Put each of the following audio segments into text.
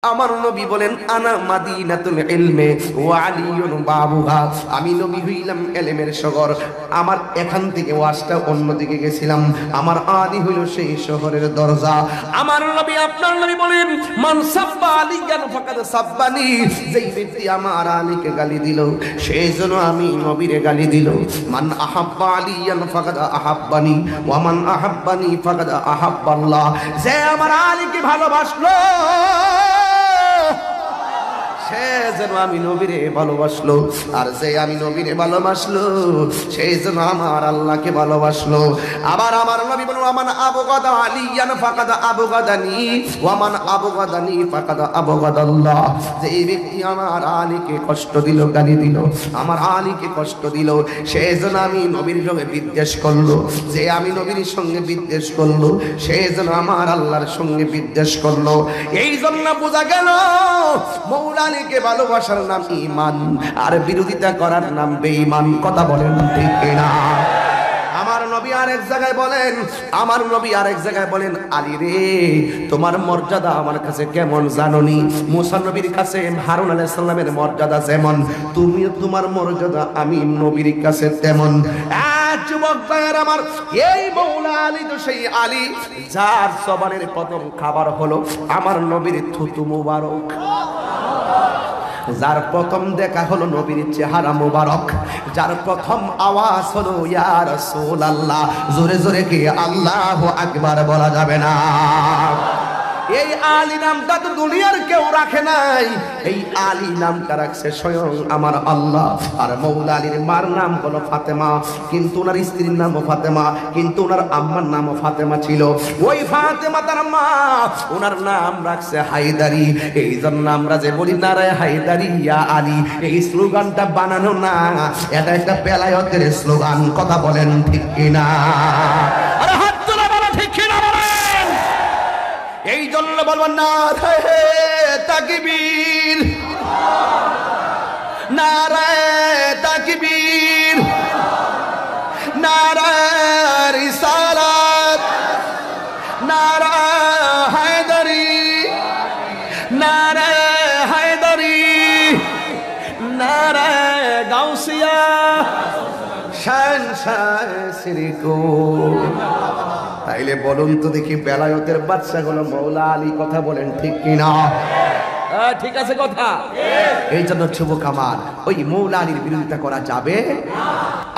আমার নবী বলেন আনা মাদিনাতুল ইলমে ওয়া আলিয়ুন বাবুহা। আমি নবী হইলাম ইলমের শহর। আমার এখান থেকে ওয়াজটা অন্যদিকে গেছিলাম। আমার আলী হইল সেই শহরের দরজা। আমার নবী আপনার নবী বলেন মান সাব্বা আলিয়ান ফাকাদ সাব্বানি। যেই ব্যক্তি আমার আলীকে গালি দিল সেই জন্য আমি নবীরে গালি দিল। মান আহাব্বা আলিয়ান ফাকাদ আহাব্বানি ওয়া মান আহাব্বানি ফাকাদ আহাব্বাল্লাহ। যে আমার আলীকে ভালোবাসলো সে যেন আমি নবীরে ভালোবাসলো, আর যে আমি নবীরে ভালোবাসলো সেই যেন আমার আল্লাহকে ভালোবাসলো। আবার আমার নবী বলেন ওয়ামান আবগাদা আলিয়ান ফাকাদ আবগাদানি ওয়ামান আবগাদানি ফাকাদ আবগাদাল্লাহ। যে এই ব্যক্তি আমার আলীকে কষ্ট দিল, গালি দিল, আমার আলীকে কষ্ট দিল, সে যেন আমি নবীর সঙ্গে বিদ্বেষ করলো। যে আমি নবীর সঙ্গে বিদ্বেষ করলো সে যেন আমার আল্লাহর সঙ্গে বিদ্বেষ করলো। এই জন্য বোঝা গেল মৌলা কে ভালোবাসার নাম ঈমান, আর বিরোধিতা করার নাম বেঈমান। কথা বলেন ঠিক কিনা? আমার নবী আরেক জায়গায় বলেন, আমার নবী আরেক জায়গায় বলেন আলী রে তোমার মর্যাদা আমার কাছে কেমন জানোনি? মুসা নবীর কাছে হারুন আলাইহিস সালামের মর্যাদা যেমন, তুমিও তোমার মর্যাদা আমি নবীর কাছে তেমন। যুবক ভাইয়ের আমার, এই মৌলা আলী তো সেই আলী যার জবানের প্রথম খাবার হলো আমার নবীর থুতু মুবারক, যার প্রথম দেখা হলো নবীর চেহারা মুবারক, যার প্রথম আওয়াজ হলো ইয়া রাসূলুল্লাহ। জোরে জোরে কি আল্লাহু আকবার বলা যাবে না? এই আলী নামটা তো দুনিয়ার কেউ রাখে নাই, এই আলী নামটা রাখছে স্বয়ং আমার আল্লাহ। আর মৌলা আলীর মার নাম হলো ফাতেমা, কিন্তু ওনার স্ত্রীর নামও ফাতেমা, কিন্তু ওনার আম্মার নামও ফাতেমা ছিল। ওই ফাতেমা তার মা, ওনার নাম রাখছে হায়দারি। এই জন্য আমরা যে বলি নারায়ে হায়দারি ইয়া আলী, এই স্লোগানটা বানানো না, এটা একটা বেলায়েতের স্লোগান। কথা বলেন ঠিক কিনা? আরে হাত তোলা বলো ঠিক কিনা বলেন। এই জন্য বলবেন নারায়ে তাকবীর, নারায়ে তাকবীর, নারায়ে রিসালাত, নারায়ে হায়দারি, নারায়ে হায়দারি, নারায়ে গাউসিয়া, শান সিরিকো। তাইলে বলুন তো দেখি বেলায়েতের বাদশা হলো মৌলা আলী। কথা বলেন ঠিক কিনা? ঠিক আছে কথা। এই জন্য যুবক আমার, ওই মৌলা আলীর বিরোধিতা করা যাবে না।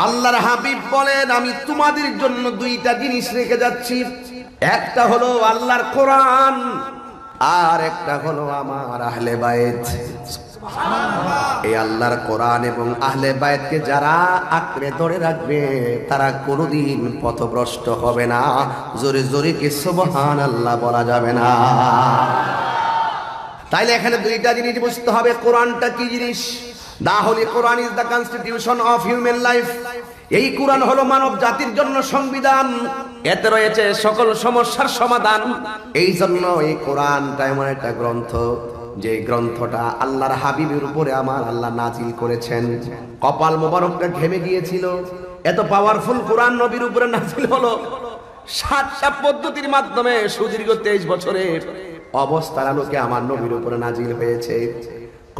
আল্লাহর হাবিব বলেন আমি তোমাদের জন্য দুইটা জিনিস রেখে যাচ্ছি, একটা হলো আল্লাহর কোরআন, আর একটা হলো আমার আহলে বায়ত। এই আল্লাহর কোরআন এবং আহলে বায়তকে যারা আঁকড়ে ধরে রাখবে তারা কোনোদিন পথভ্রষ্ট হবে না। জোরে জোরে কি সুবহানাল্লাহ বলা যাবে না? তাইলে এখানে দুইটা জিনিস বুঝতে হবে, কোরআনটা কি জিনিস। The holy Quran is the constitution of human life. এই কোরআন হলো মানব জাতির জন্য সংবিধান, এতে রয়েছে সকল সমস্যার সমাধান। এই জন্য এই কোরআনটা এমন একটা গ্রন্থ যে গ্রন্থটা আল্লাহর হাবিবের উপরে আমার আল্লাহ নাজিল করেছেন। কপাল মোবারকটা ঘেমে গিয়েছিল, এত পাওয়ারফুল কোরআন নবীর উপরে নাজিল হলো। 7টা পদ্ধতির মাধ্যমে সুদীর্ঘ 23 বছরের অবস্থার আলোকে আমার নবীর উপরে নাজিল হয়েছে।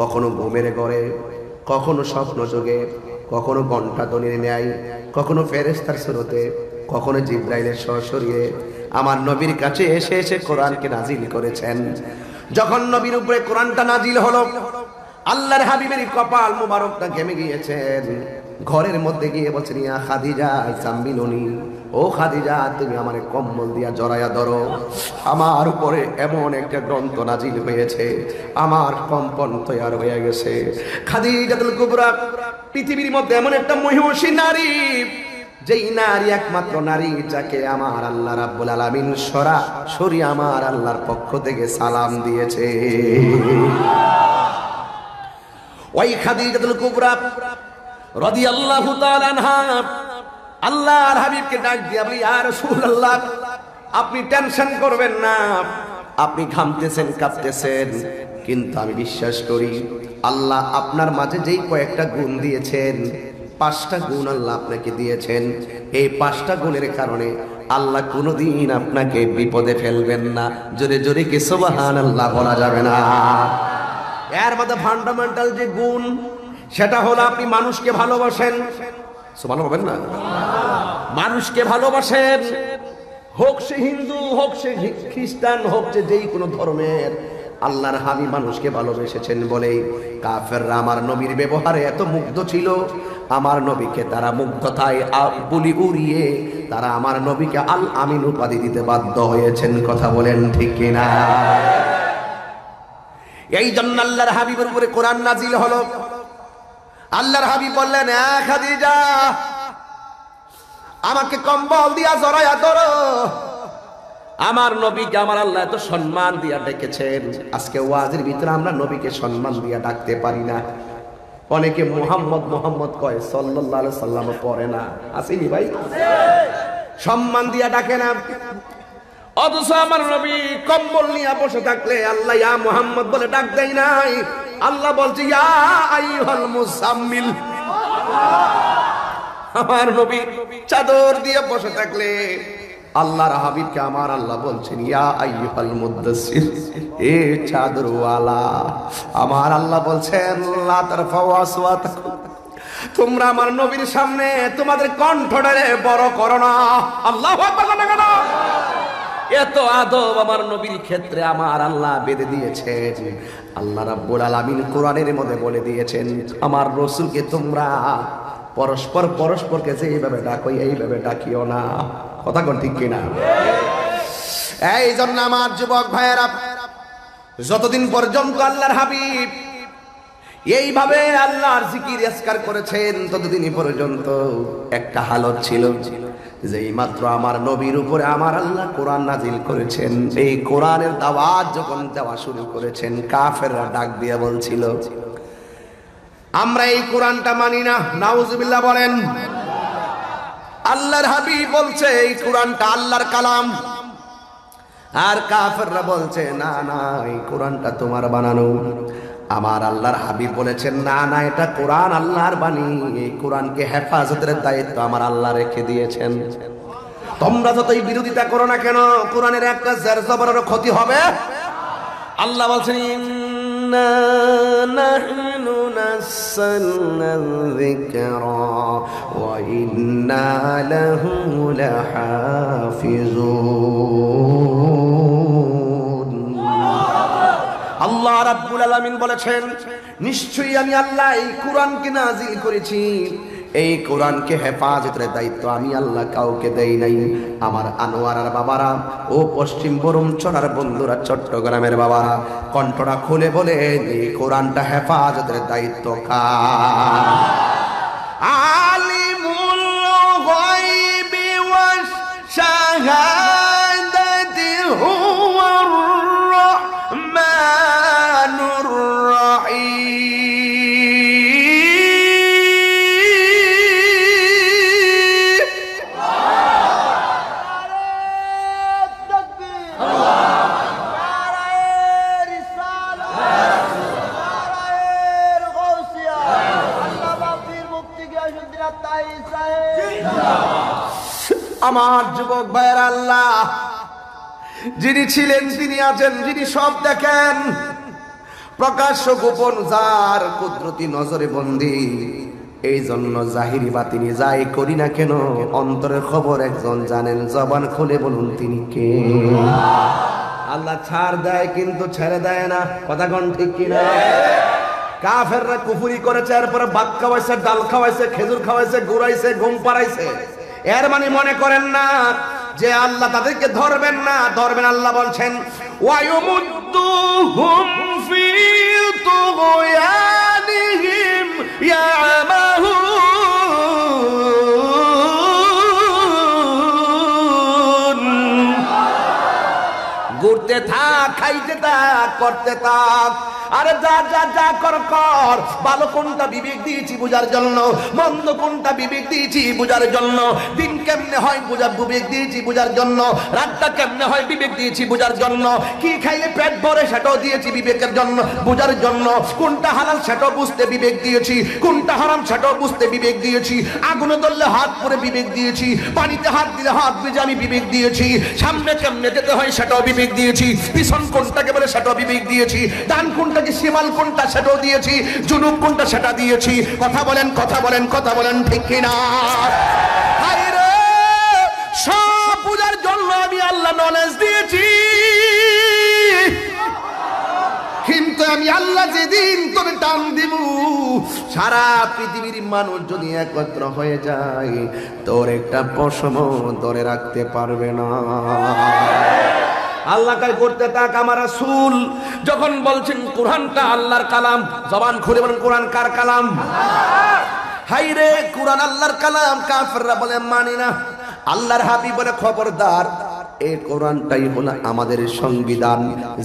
কখনো ঘুমের ঘরে, কখনো স্বপ্ন যোগে, কখনো ঘণ্টা ধ্বনির ন্যায়, কখনো ফেরেশতার সুরতে, কখনো জিবরাইলের সশরীরে আমার নবীর কাছে এসে এসে কোরআনকে নাজিল করেছেন। যখন নবীর উপরে কোরআনটা নাজিল হলো, আল্লাহর হাবিবের কপাল মুবারকটা ঘেমে গিয়েছেন। ঘরের মধ্যে গিয়ে বলছেন ইয়া খাদিজা জাম্মিলুনি, ও খাদিজা তুমি আমারে কম্বল দিয়া জড়ায়া ধরো, আমার উপরে এমন একটা গ্রন্থ নাজিল হয়েছে, আমার কম্পন তৈরি হয়ে গেছে। খাদিজাতুল কুবরা পৃথিবীর মধ্যে এমন একটা মহিষী নারী, যেই নারী একমাত্র নারী যাকে আমার আল্লাহ রাব্বুল আলামিন সরাসরি আমার আল্লাহর পক্ষ থেকে সালাম দিয়েছে। ওই খাদিজাতুল কুবরা রাদিয়াল্লাহু তাআলা আনহা আল্লাহর হাবিবকে ডাক দিয়ে বলি ইয়া রাসূলুল্লাহ আপনি টেনশন করবেন না, আপনি ঘামতেছেন কাঁপতেছেন, কিন্তু আমি বিশ্বাস করি আল্লাহ আপনার মাঝে যেই কয়েকটা গুণ দিয়েছেন, 5টা গুণ আল্লাহ আপনাকে দিয়েছেন, এই 5টা গুণের কারণে আল্লাহ কোনোদিন আপনাকে বিপদে ফেলবেন না। জোরে জোরে কি সুবহানাল্লাহ বলা যাবে না? এর মধ্যে ফান্ডামেন্টাল যে গুণ, সেটা হলো আপনি মানুষকে ভালোবাসেন। সুবহানাল্লাহ বলবেন না? মানুষকে ভালোবাসেন, হোক সে হিন্দু, হোক সে খ্রিস্টান, হোক সে যেই কোনো ধর্মের। আল্লাহর হাবিব মানুষকে ভালোবেসেছেন বলেই কাফেররা আমার নবীর ব্যবহারে এত মুগ্ধ ছিল। আমার নবীকে তারা মুগ্ধতায় বুলি উড়িয়ে তারা আমার নবীকে আল আমিন উপাধি দিতে বাধ্য হয়েছেন। কথা বলেন ঠিক কিনা? এই জন্য আল্লাহর হাবিবের উপরে কোরআন নাজিল হলো। আল্লাহর হাবিব বললেন, খাদিজা, আমাকে কম্বল দিয়া জড়ায়া ধরো। আমার নবীকে আমার আল্লাহ এত সম্মান দিয়া ডেকেছেন। আজকে ওয়াজের ভিতরে আমরা নবীকে সম্মান দিয়া ডাকতে পারি না। অনেকে মুহাম্মদ মুহাম্মদ কয়, সাল্লাল্লাহু আলাইহি সাল্লাম পড়ে না। আসেনি ভাই? সম্মান দিয়া ডাকে না। অথচ আমার নবী কম্বল নিয়ে বসে থাকলে আল্লাহ ইয়া মুহাম্মদ বলে ডাক দেয় নাই। আল্লাহ বলছে ইয়া আইয়ুহাল মুসাম্মিল। আমার নবী চাদর দিয়ে বসে থাকলে আল্লাহর হাবিবকে আমার আল্লাহ বলছেন ইয়া আইয়ুহাল মুদাসসির, এ চাদরওয়ালা। আমার আল্লাহ বলছেন লা তারফাউ আসওয়াতাকুম, তোমরা আমার নবীর সামনে তোমাদের কণ্ঠটারে বড় করো না। আল্লাহু আকবার। এত আদব আমার নবীর ক্ষেত্রে আমার আল্লাহ বেঁধে দিয়েছেন। আল্লাহ রাব্বুল আলামিন কোরআনের মধ্যে বলে দিয়েছেন, আমার রাসূলকে তোমরা পরস্পরকে যেভাবে ডাকো এইভাবে ডাকিও না। কথা কোন ঠিক কিনা? এই জন্য আমার যুবক ভাইয়েরা, যতদিন পর্যন্ত আল্লাহর হাবিব এইভাবে আল্লাহর জিকির আজকার করেছেন, ততদিনই পর্যন্ত একটা হালত ছিল, যেই মাত্র আমার নবীর উপরে আমার আল্লাহ কোরআন নাজিল করেছেন, এই কোরআনের দাওয়াত যখন দেওয়া শুরু করেছেন, কাফেররা ডাক দিয়ে বলছিল, আমরা এই কোরআনটা মানি না। নাউজুবিল্লাহ বলেন। আল্লাহর হাবিব বলছে এই কোরআনটা আল্লাহর কালাম, আর কাফেররা বলছে না না, এই কোরআনটা তোমার বানানো। আমার আল্লাহর হাবিব বলেছেন না না, এটা কোরআন আল্লাহর বাণী, এই কোরআনকে হেফাজতের দায়িত্ব আমার আল্লাহ রেখে দিয়েছেন। তোমরা যতই বিরোধিতা করো না কেন, কোরআনের একটা জের জবরেরও ক্ষতি হবে। আল্লাহ বলছেন ইন্না নাহনু নাযালনা যিকরা ওয়া ইন্না লাহু লাহাফিজুন। আল্লাহ রাব্বুল আলামিন বলেছেন, নিশ্চয়ই আমি আল্লাহ এই কোরআনকে নাজিল করেছি, এই কোরআনকে হেফাজতের দায়িত্ব আমি আল্লাহ কাউকে দেই নাই। আমার আনোয়ারার বাবারা ও পশ্চিম বরুমচড়ার বন্ধুরা, চট্টগ্রামের বাবারা, কণ্ঠটা খুলে বলে এই কোরআনটা হেফাজতের দায়িত্ব কার? আলিমুল গায়বি ওয়াশ শাহাদাতি হুয়ার রাহমানুর রাহিম। আমার যুবক ভাইয়ের আল্লাহ যিনি ছিলেন, তিনি আছেন, যিনি সব দেখেন, প্রকাশ্য গোপন যার কুদরতি নজরে বন্দী। এই জন্য জাহিরি বাতিনি যাই করি না কেন, অন্তরের খবর একজন জানেন। জবান খুলে বলুন তিনি কে? আল্লাহ ছাড় দেয় কিন্তু ছেড়ে দেয় না। কথা কোন ঠিক কিনা? কাফেররা কুফরি করেছে, এরপরে ভাত খাওয়াইছে, ডাল খাওয়াইছে, খেজুর খাওয়াইছে, ঘুরাইছে, ঘুম পাড়াইছে। এর মানে মনে করেন না যে আল্লাহ তাদেরকে ধরবেন না, ধরবেন। আল্লাহ বলছেন ওয়ায়ুমুদ্দুহুম ফি তুগয়ানিহিম ইয়ামাহুন। ঘুরতে থাক, খাইতে থাক, না, করতে থাক। আরে যা যা যা কর কর। ভালো কোনটা বিবেক দিয়েছি বুঝার জন্য, মন্দ কোনটা বিবেক দিয়েছি বুঝার জন্য, দিন কেমনে হয় বিবেক দিয়েছি বুঝার জন্য, রাতটা কেমনে হয় বিবেক দিয়েছি বুঝার জন্য, কি খাইলে পেট ভরে সেটাও দিয়েছি বিবেকের জন্য বুঝার জন্য, কোনটা হালাল সেটাও বুঝতে বিবেক দিয়েছি, কোনটা হারাম সেটাও বুঝতে বিবেক দিয়েছি, আগুনে ধরলে হাত পরে বিবেক দিয়েছি, পানিতে হাত দিলে হাত ভিজে আমি বিবেক দিয়েছি, সামনে কেমনে যেতে হয় সেটাও বিবেক দিয়েছি, পিছন কোনটাকে বলে সেটাও বিবেক দিয়েছি, ডান কোনটাকে শিমাল কোনটা সেটাও দিয়েছি, জুনুব কোনটা সেটা দিয়েছি। কথা বলেন কথা বলেন কথা বলেন ঠিক কিনা? সব পূজার জন্য আমি আল্লাহ নলেজ দিয়েছি, কিন্তু আমি আল্লাহ যেদিন তোরে টান দিব, সারা পৃথিবীর মানুষ যদি একত্র হয়ে যায় তোর একটা পশম ধরে রাখতে পারবে না। আল্লাহ কাজ করতে থাক। আমার রাসূল যখন বলছেন কোরআনটা আল্লাহর কালাম, জবান খুলে বলেন কোরআন কার কালাম? হাইরে কোরআন আল্লাহর কালাম, কাফেররা বলে মানি না। আল্লাহর হাবিব বলে খবরদার, এই কোরআনটাই হলো আমাদের সংবিধান।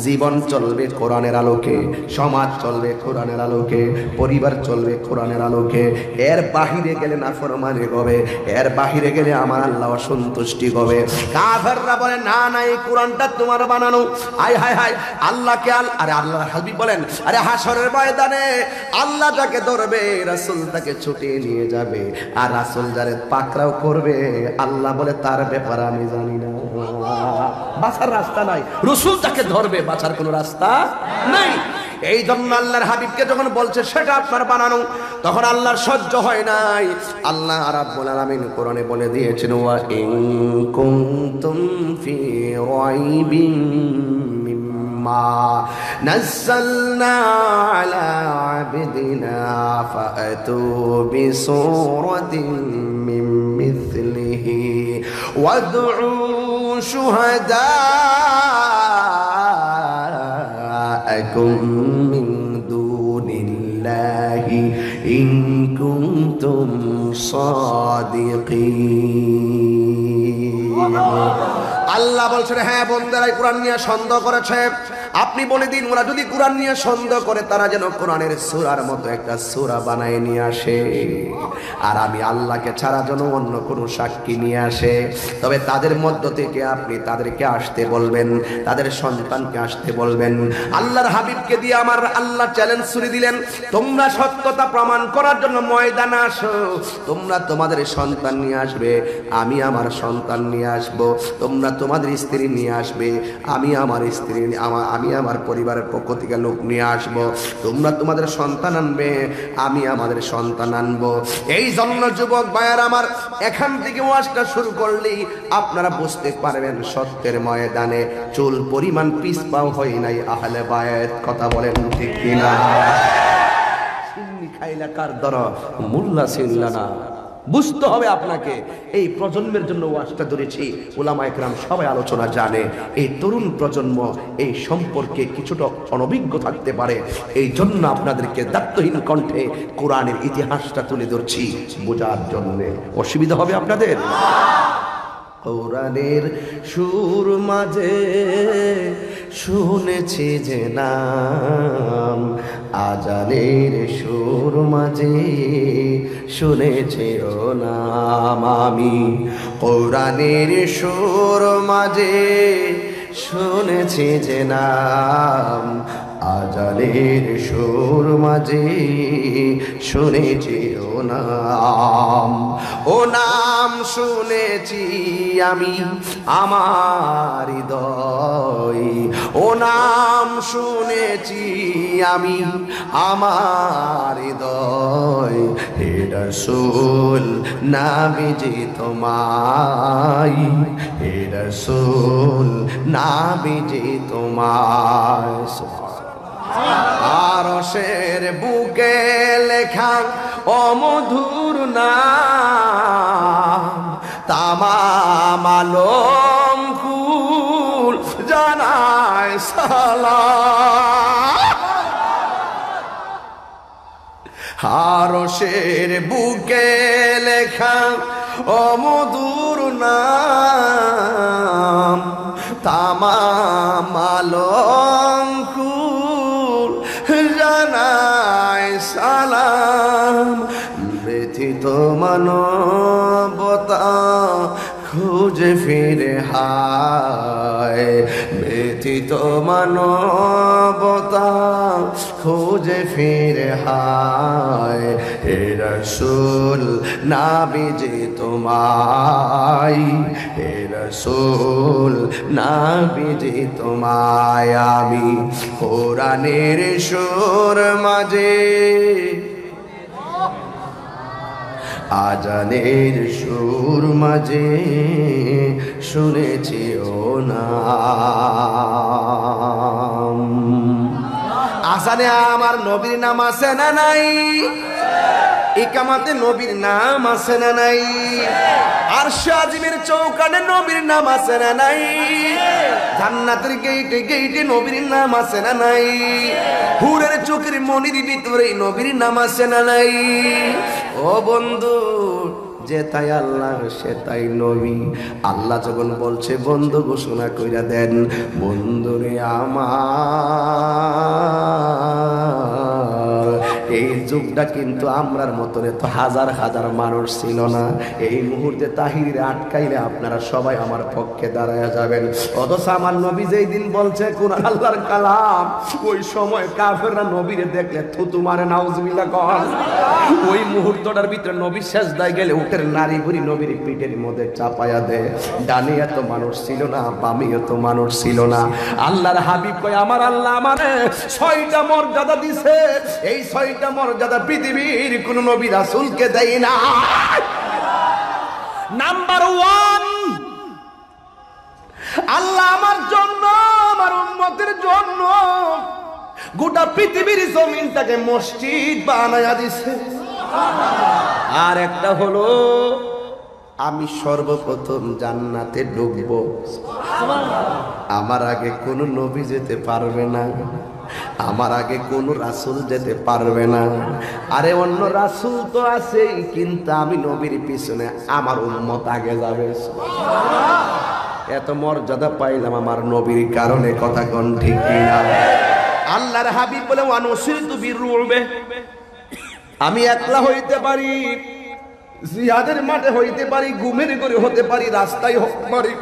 জীবন চলবে কোরআনের আলোকে, সমাজ চলবে কোরআনের আলোকে, পরিবার চলবে কোরআনের আলোকে। এর বাহিরে গেলে নাফরমানি হবে, এর বাহিরে গেলে আমার আল্লাহ অসন্তুষ্টি হবে। কাফেররা বলে না না, এই কোরআনটা তোমার বানানো। আয় হায় হায়, আল্লাহকে আরে আল্লাহর হাবিব বলেন, আরে হাসরের ময়দানে আল্লাহ যাকে ধরবে রাসূল তাকে ছুটিয়ে নিয়ে যাবে, আর রাসূল যারে পাকড়াও করবে আল্লাহ বলে তার ব্যাপারে আমি জানি না। বাঁচার রাস্তা নাই, রাসূল তাকে ধরবে, বাঁচার কোনো রাস্তা নাই। এই জন্য আল্লাহর হাবিবকে যখন বলছে সেটা আপনার বানানো, তখন আল্লাহর সহ্য হয় নাই। আল্লাহ রাব্বুল আলামিন কোরআনে বলে দিয়েছেন, ওয়া ইন কুনতুম ফি রাইবিন মিম্মা নাযালনা আলা আবদিনা ফাআতু বিসূরাতিন মিন মিথলিহি ওয়াদউ শুহাদাআকুম মিন দুনিল্লাহি ইন কুনতুম সাদিকিন। আল্লাহ বলছেন, হ্যাঁ বন্দেরা কোরআন নিয়ে সন্দেহ করেছে, আপনি বলে দিন ওরা যদি কোরআন নিয়ে সন্দেহ করে তারা যেন কোরআনের সূরার মতো একটা সূরা বানায় নিয়ে আসে, আর আমি আল্লাহকে ছাড়া যেন অন্য কোনো সাক্ষী নিয়ে আসে। তবে তাদের মধ্য থেকে আপনি তাদেরকে আসতে বলবেন, তাদের সন্তানকে আসতে বলবেন। আল্লাহর হাবিবকে দিয়ে আমার আল্লাহ চ্যালেঞ্জ ছুড়ে দিলেন, তোমরা সত্যতা প্রমাণ করার জন্য ময়দানে আসো, তোমরা তোমাদের সন্তান নিয়ে আসবে, আমি আমার সন্তান নিয়ে আসব, তোমরা তোমাদের স্ত্রী নিয়ে আসবে, আমি আমার স্ত্রী আমি আমার পরিবারের পক্ষ থেকে লোক নিয়ে আসবো, তোমরা তোমাদের সন্তান আনবে, আমি আমাদের সন্তান আনবো। এই জন্য যুবক ভাইয়ার আমার, এখান থেকে ওয়াজটা শুরু করলেই আপনারা বুঝতে পারবেন সত্যের ময়দানে চুল পরিমাণ পিছপাও হয় নাই আহলে বায়াত। কথা বলেন ঠিক কিনা? খাইলা কার দর মোল্লা ছিল্লা না, বুঝতে হবে আপনাকে। এই প্রজন্মের জন্য ওয়াজটা ধরেছি, উলামায়ে কেরাম সবাই আলোচনা জানে। এই তরুণ প্রজন্ম এই সম্পর্কে কিছুটা অনভিজ্ঞ থাকতে পারে, এই জন্য আপনাদেরকে দায়িত্বহীন কণ্ঠে কোরআনের ইতিহাসটা তুলে ধরছি বোঝার জন্য। অসুবিধা হবে আপনাদের? কোরআনের সুর মাঝে শুনেছি যে নাম, আজানের সুর মাঝে শুনেছি ও নাম, আমি কোরআনের সুর মাঝে শুনেছি যে নাম, আজানের সুর মাঝে শুনেছি ও নাম, ও নাম শুনেছি আমি আমার হৃদয়, ও নাম শুনেছি আমি আমার হৃদয়, হে রাসূল নাবিজি তোমায়, হে রাসূল নাবিজি তোমায়। আরশের বুকে লেখা অমধুর নাম, তামাম আলম কুল জানায় সালাম। আরশের বুকে লেখা অমধুর নাম, তামাম আলম জানাই সালাম, ব্যথিত মানবতা খুঁজে ফিরে হায়, ব্যথিত মানবতা খুঁজে ফিরে হায়। হে রাসূল নাবিজি তোমায়, হে রাসূল নাবিজি তোমায় আমি কোরআনের সুর মাঝে, আজানের সুর মাঝে শুনেছি ও নাম। আজানে আমার নবীর নাম আছে না নাই? ইকামাতে নবীর নাম আছে না নাই? আরশে আজিমের চৌকানে নবীর নাম আছে না নাই? জান্নাতের গেইটে গেইটে নবীর নাম আছে না নাই? হুরের চোখের মনির ভিতরে নবীর নাম আছে না নাই? ও বন্ধু, যে তাই আল্লাহ সে তাই নবী। আল্লাহ যখন বলছে বন্ধু ঘোষণা কইরা দেন, বন্ধুরে আমার এই যুগটা কিন্তু আমরার মতন এত হাজার হাজার মানুষ ছিল না। এই মুহূর্তে তাহিরে আটকাইলে আপনারা সবাই আমার পক্ষে দাঁড়ায়া যাবেন। অথচ আমার নবী যেই দিন বলছে কোরআন আল্লাহর কালাম, ওই সময় কাফেররা নবীরে দেখলে থুতু মারে, নাউজুবিল্লাহ কন। ওই মুহূর্তটার ভিতরে নবী সেজদায় গেলে উটের নারী বুড়ি নবীর পিঠের মধ্যে চাপায়া দেয়। ডানে এত মানুষ ছিল না, বামে এত মানুষ ছিল না। আল্লাহর হাবিব কয় আমার আল্লাহ আমারে 6টা মর্যাদা দিছে, এই 6টা মর্যাদা পৃথিবীর কোন নবী রাসূলকে দেয় না। নাম্বার 1, আল্লাহ আমার জন্য, আমার উম্মতের জন্য গোটা পৃথিবীর জমিনটাকে মসজিদ বানায়া দিছে। আর একটা হলো আমি সর্বপ্রথম জান্নাতে ঢুকবো, আমার আগে কোন নবী যেতে পারবে না, আমার আগে কোন রাসূল যেতে পারবে না। আরে অন্য রাসূল তো আছেই, কিন্তু আমি নবীর পিছনে আমার উম্মত আগে যাবে। এত মর্যাদা পাইলাম আমার নবীর কারণে, কথা কোন ঠিক কিনা? আল্লাহর হাবিব বলে ওয়ানুসিরতু বিররুবে, আমি একলা হইতে পারি, জিহাদের মাঠে হইতে পারি, ঘুমের ঘরে হতে পারি, রাস্তায় হতে পারি,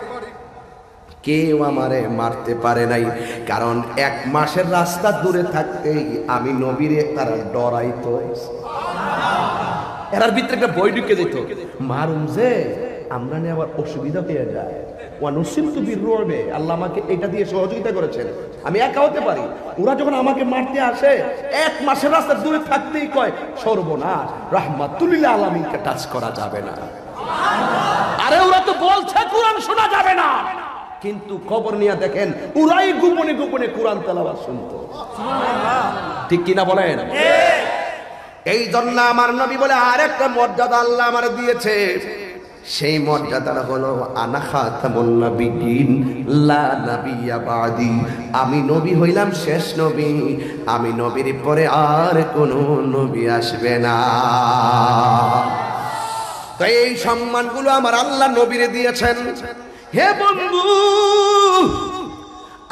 কেউ আমারে মারতে পারে নাই। কারণ 1 মাসের রাস্তা দূরে থাকতেই আমি নবীরে তারা ডরাইতো। এর ভিতরে একটা বই ঢুকে যেত, মারুম যে আমরা নিয়ে আবার অসুবিধা পেয়ে যায়। ওয়ানুসিরতু বিররুবে, আল্লাহ আমাকে এটা দিয়ে সহযোগিতা করেছেন, আমি একা হতে পারি। ওরা যখন আমাকে মারতে আসে 1 মাসের রাস্তা দূরে থাকতেই কয় সর্বনাশ, রাহমাতুল লিল আলামিনকে টাচ করা যাবে না। আরে ওরা তো বলছে কোরআন শোনা যাবে না, কিন্তু খবর নিয়ে দেখেন ওরাই গোপনে গোপনে কোরআন তেলাওয়াত শুনতো। ঠিক কিনা বলেন? এই জন্য আমার নবী বলে আরেকটা মর্যাদা আল্লাহ আমার দিয়েছে, সেই মর্যাদাটা হলো আনা খাতামুন নাবিয়্যিন লা নাবিয়্যা বাদি, আমি নবী হইলাম শেষ নবী, আমি নবীর পরে আর কোনো নবী আসবে না। তো এই সম্মানগুলো আমার আল্লাহ নবীরে দিয়েছেন। হে বন্ধু,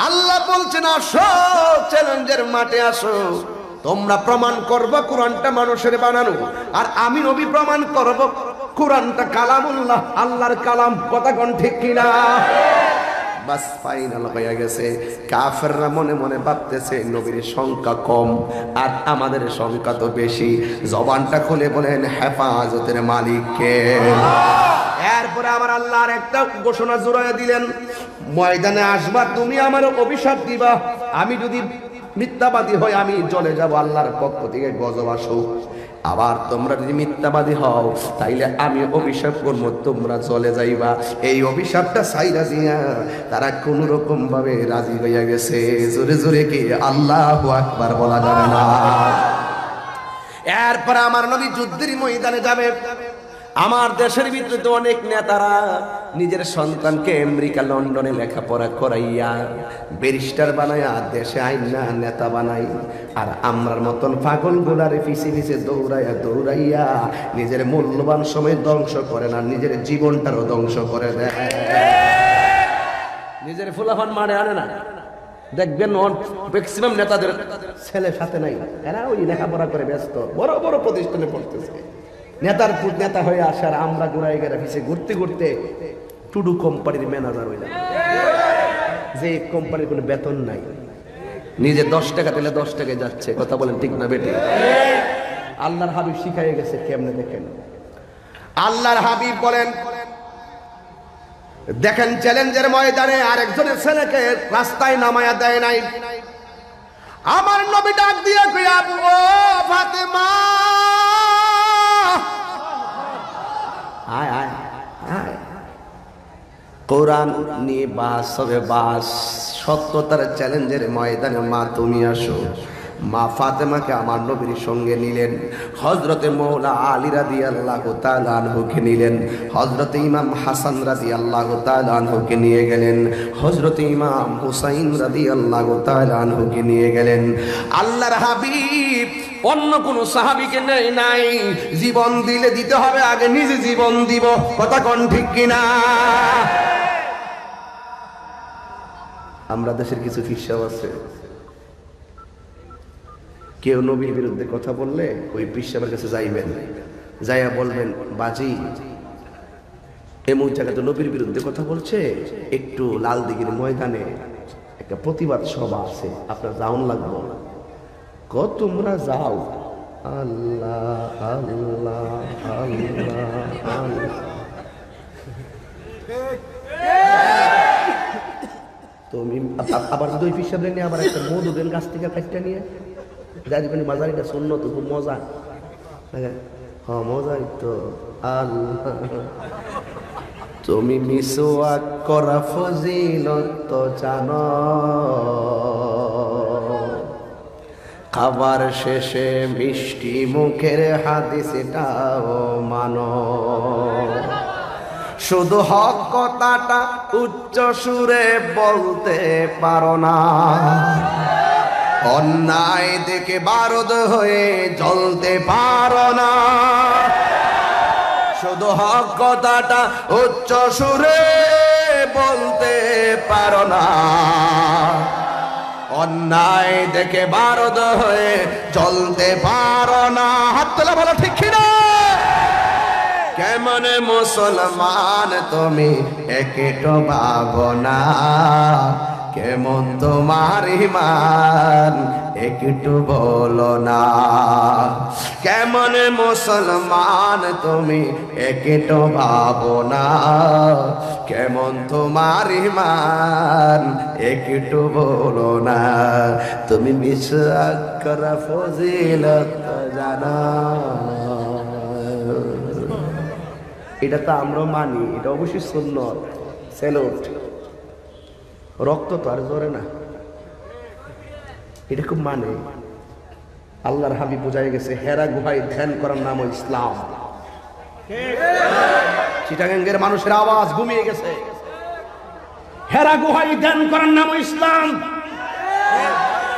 আল্লাহ বলছেন আসো, চ্যালেঞ্জের মাঠে আসো, তোমরা প্রমাণ করবে কোরআনটা মানুষের বানানো, আর আমি নবী প্রমাণ করব কোরআনটা কালামুল্লাহ, আল্লাহর কালাম। কথা কোন ঠিক কিনা? বাস ফাইনাল হয়ে গেছে। কাফেররা মনে মনে ভাবতেছে নবীর সংখ্যা কম আর আমাদের সংখ্যা তো বেশি। জবানটা খুলে বলেন হেফাজতের মালিক কে? এরপরে আমার আল্লাহর একটা ঘোষণা জোরায়া দিলেন, ময়দানে আসবা তুমি আমার অভিশাপ দিবা, আমি যদি মিথ্যাবাদী হয় আমি চলে যাব, আল্লাহর পক্ষ থেকে গজব আসুক। আবার তোমরা যদি মিথ্যাবাদী হও তাইলে আমি অভিশাপ করবো, তোমরা চলে যাইবা। এই অভিশাপটা সাইরা দিয়া তারা কোন রকম ভাবে রাজি হইয়া গেছে। জোরে জোরে কি আল্লাহু আকবার বলা যাবে না? এরপর আমার নবী যুদ্ধের ময়দানে যাবে। আমার দেশের ভিতরে তো অনেক নেতারা নিজের সন্তানকে আমেরিকা লন্ডনে লেখাপড়া করাইয়া ব্যারিস্টার বানাইয়া দেশে আইনা নেতা বানাই, আর আমরার মতন পাগল গোলারে পিছে পিছে দৌড়াইয়া দৌড়াইয়া নিজের মূল্যবান সময় ধ্বংস করে না, নিজের জীবনটারও ধ্বংস করে দেয়। নিজের ফুলাফান মারে আনে না, দেখবেন ম্যাক্সিমাম নেতাদের ছেলে সাথে নাই, এরা ওই লেখাপড়া করে ব্যস্ত, বড় বড় প্রতিষ্ঠানে পড়তেছে। নেতার পুত নেতা হয়ে আসার আমরা ঘুরাই গেরা পিছিয়ে ঘুরতে ঘুরতে টুডু কোম্পানির ম্যানেজার হইলাম, যে কোম্পানির কোনো বেতন নাই, নিজে 10 টাকা দিলে 10 টাকায় যাচ্ছে। কথা বলেন ঠিক না বেটি? আল্লাহর হাবিব শিখাইয়ে গেছে কেমনে দেখেন। আল্লাহর হাবিব বলেন, দেখেন চ্যালেঞ্জের ময়দানে আরেকজনের ছেলেকে রাস্তায় নামায়া দেয় নাই, আমার নবী ডাক দিয়ে কইয়া, ও ফাতেমা, আয় আয় আয়, কোরআন নিয়ে বাস হবে বাস, সত্যতার চ্যালেঞ্জের ময়দানে মা তুমি আসো। মা ফাতেমাকে আমার নবীর সঙ্গে নিলেন, হযরতে মৌলা আলী রাদিয়াল্লাহু তাআলা আনহুকে নিলেন, হযরতে ইমাম হাসান রাদিয়াল্লাহু তাআলা আনহুকে নিয়ে গেলেন, হযরতে ইমাম হুসাইন রাদিয়াল্লাহু তাআলা আনহুকে নিয়ে গেলেন। আল্লাহর হাবিব অন্য কোন সাহাবীকে নেই নাই, জীবন দিলে দিতে হবে, আগে নিজে জীবন দিব। কথা কোন ঠিক কিনা? আমরা দেশের কিছু ফিসাব আছে, কেউ নবীর বিরুদ্ধে কথা বললে ওই পিসাবের কাছে যাইবেন, যাইয়া বলবেন, বাজি এমন জায়গায় তো নবীর বিরুদ্ধে কথা বলছে, একটু লাল দিঘির ময়দানে একটা প্রতিবাদ সভা আছে, আপনার যাওন লাগবো। তোমরা যাও। আল্লাহ আল্লাহ আল্লাহ আল্লাহ। তুমি আবার দুই পিসাব নিয়ে আবার একটা মধু দেন গাছ থেকে কাটটা নিয়ে যাইবেন বাজারিটা, শুনলো তো খুব মজা। হ্যাঁ মজাই তো। আল্লাহ, তুমি মিসওয়াক করা ফজিলত তো জানো, খাবার শেষে মিষ্টি মুখের হাদিসটাও মানো, শুধু হক কথাটা উচ্চ সুরে বলতে পারো না, অন্যায় দেখে বারদ হয়ে জ্বলতে পারো না, শুধু হক কথাটা উচ্চ সুরে বলতে পারো না, অন্যায় দেখে বারদ হয়ে জ্বলতে পারো না। হাত তোলা বলো ঠিক কিনা? কেমন মুসলমান তুমি একটু ভাবনা, কেমন তোমার ঈমান একটু বলো না, কেমন মুসলমান তুমি একটু ভাবনা, কেমন তোমার ঈমান একটু বলো না, তুমি বিশ্বাস করা ফজিলত জানা। এটা তো আমরা মানি, এটা অবশ্যই সুন্নত, সেলুট, রক্ত তো আর জোরে না, এটা খুব মানে। আল্লাহর হাবিব বোঝাই গেছে, হেরা গুহায় ধ্যান করার নাম ইসলাম। চিটাগাঙ্গের মানুষের আওয়াজ ঘুমিয়ে গেছে, হেরা গুহায় ধ্যান করার নাম ইসলাম,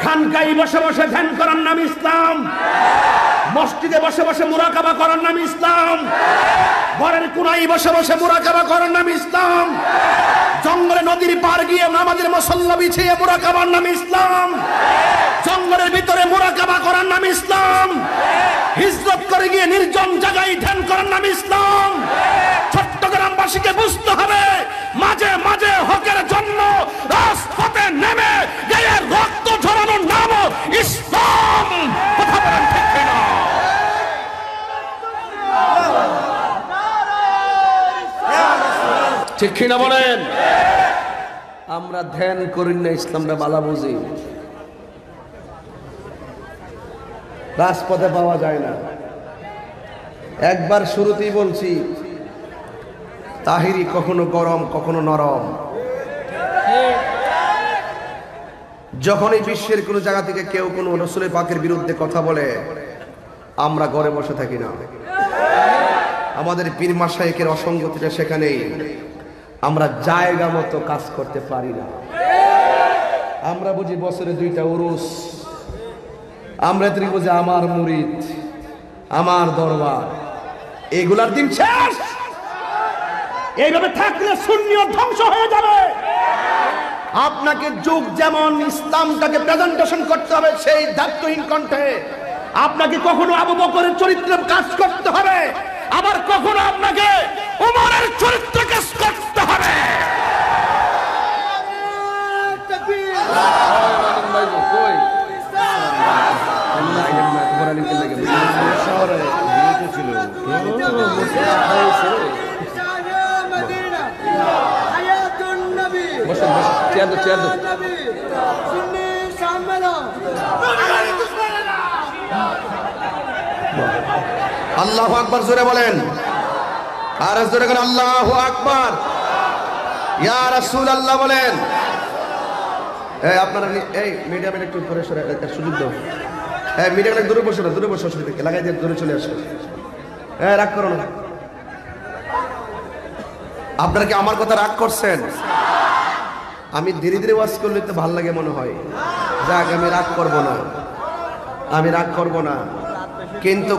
খানকায় বসে বসে ধ্যান করার নাম ইসলাম, মসজিদে বসে বসে মুরাকাবা করার নাম ইসলাম, ঘরের কোনায় বসে বসে মুরাকাবা করার নাম ইসলাম, জঙ্গলে নদীর পার গিয়ে নামাজের মুসল্লা বিছিয়ে মুরাকাবার নাম ইসলাম, জঙ্গলের ভিতরে মুরাকাবা করার নাম ইসলাম, হিজরত করে গিয়ে নির্জন জায়গায় ধ্যান করার নাম ইসলাম। চট্টগ্রামবাসীকে বুঝতে হবে, মাঝে মাঝে হকের জন্য রাজপথে নেমে গায়ে রক্ত ঝরানোর নাম ইসলাম। কথা বলেন ঠিক কিনা? ঠিক কিনা বলেন? আমরা ধ্যান করি না, ইসলামটা বালা বুঝি, রাজপথে পাওয়া যায় না। একবার শুরুতেই বলছি, তাহিরি কখনো গরম কখনো নরম। যখনই বিশ্বের কোন জায়গা থেকে কেউ কোন রাসূল পাকের বিরুদ্ধে কথা বলে, আমরা ঘরে বসে থাকি না, আমাদের পীর মাশায়েখের অসঙ্গতিটা সেখানেই, আমরা জায়গা মতো কাজ করতে পারি না। আমরা বুঝি বছরে 2টা উরুস, আমরা এত বুঝি আমার মুরিদ, আমার দরবার, এগুলার দিন শেষ। এইভাবে থাকলে সুন্নিয়ত ধ্বংস হয়ে যাবে। আপনাকে যুগ যেমন ইসলামটাকে প্রেজেন্টেশন করতে হবে সেই দায়িত্বহীন কণ্ঠে, আপনাকে কখনো আবু বকরের চরিত্রে কাজ করতে হবে, আবার কখনো আপনাকে ওমরের চরিত্রে কাজ করতে হবে। আল্লাহু আকবার জোরে বলেন, আর জোরে বলেন আল্লাহু আকবার। ইয়া রাসূলুল্লাহ বলেন। এই আপনারা এই মিডিয়া ম্যান একটু পরে সরে সুযোগ দাও। এই মিডিয়া ম্যান দূরে বসো না, দূরে বসো, অসুবিধা কি লাগাই দিয়ে দূরে চলে আসো। রাগ করো না। আপনারা কি আমার কথা রাগ করছেন? আমি ধীরে ধীরে ওয়াজ করলে তো ভালো লাগে মনে হয়। যাক, আমি রাগ করব না, আমি রাগ করব না। কিন্তু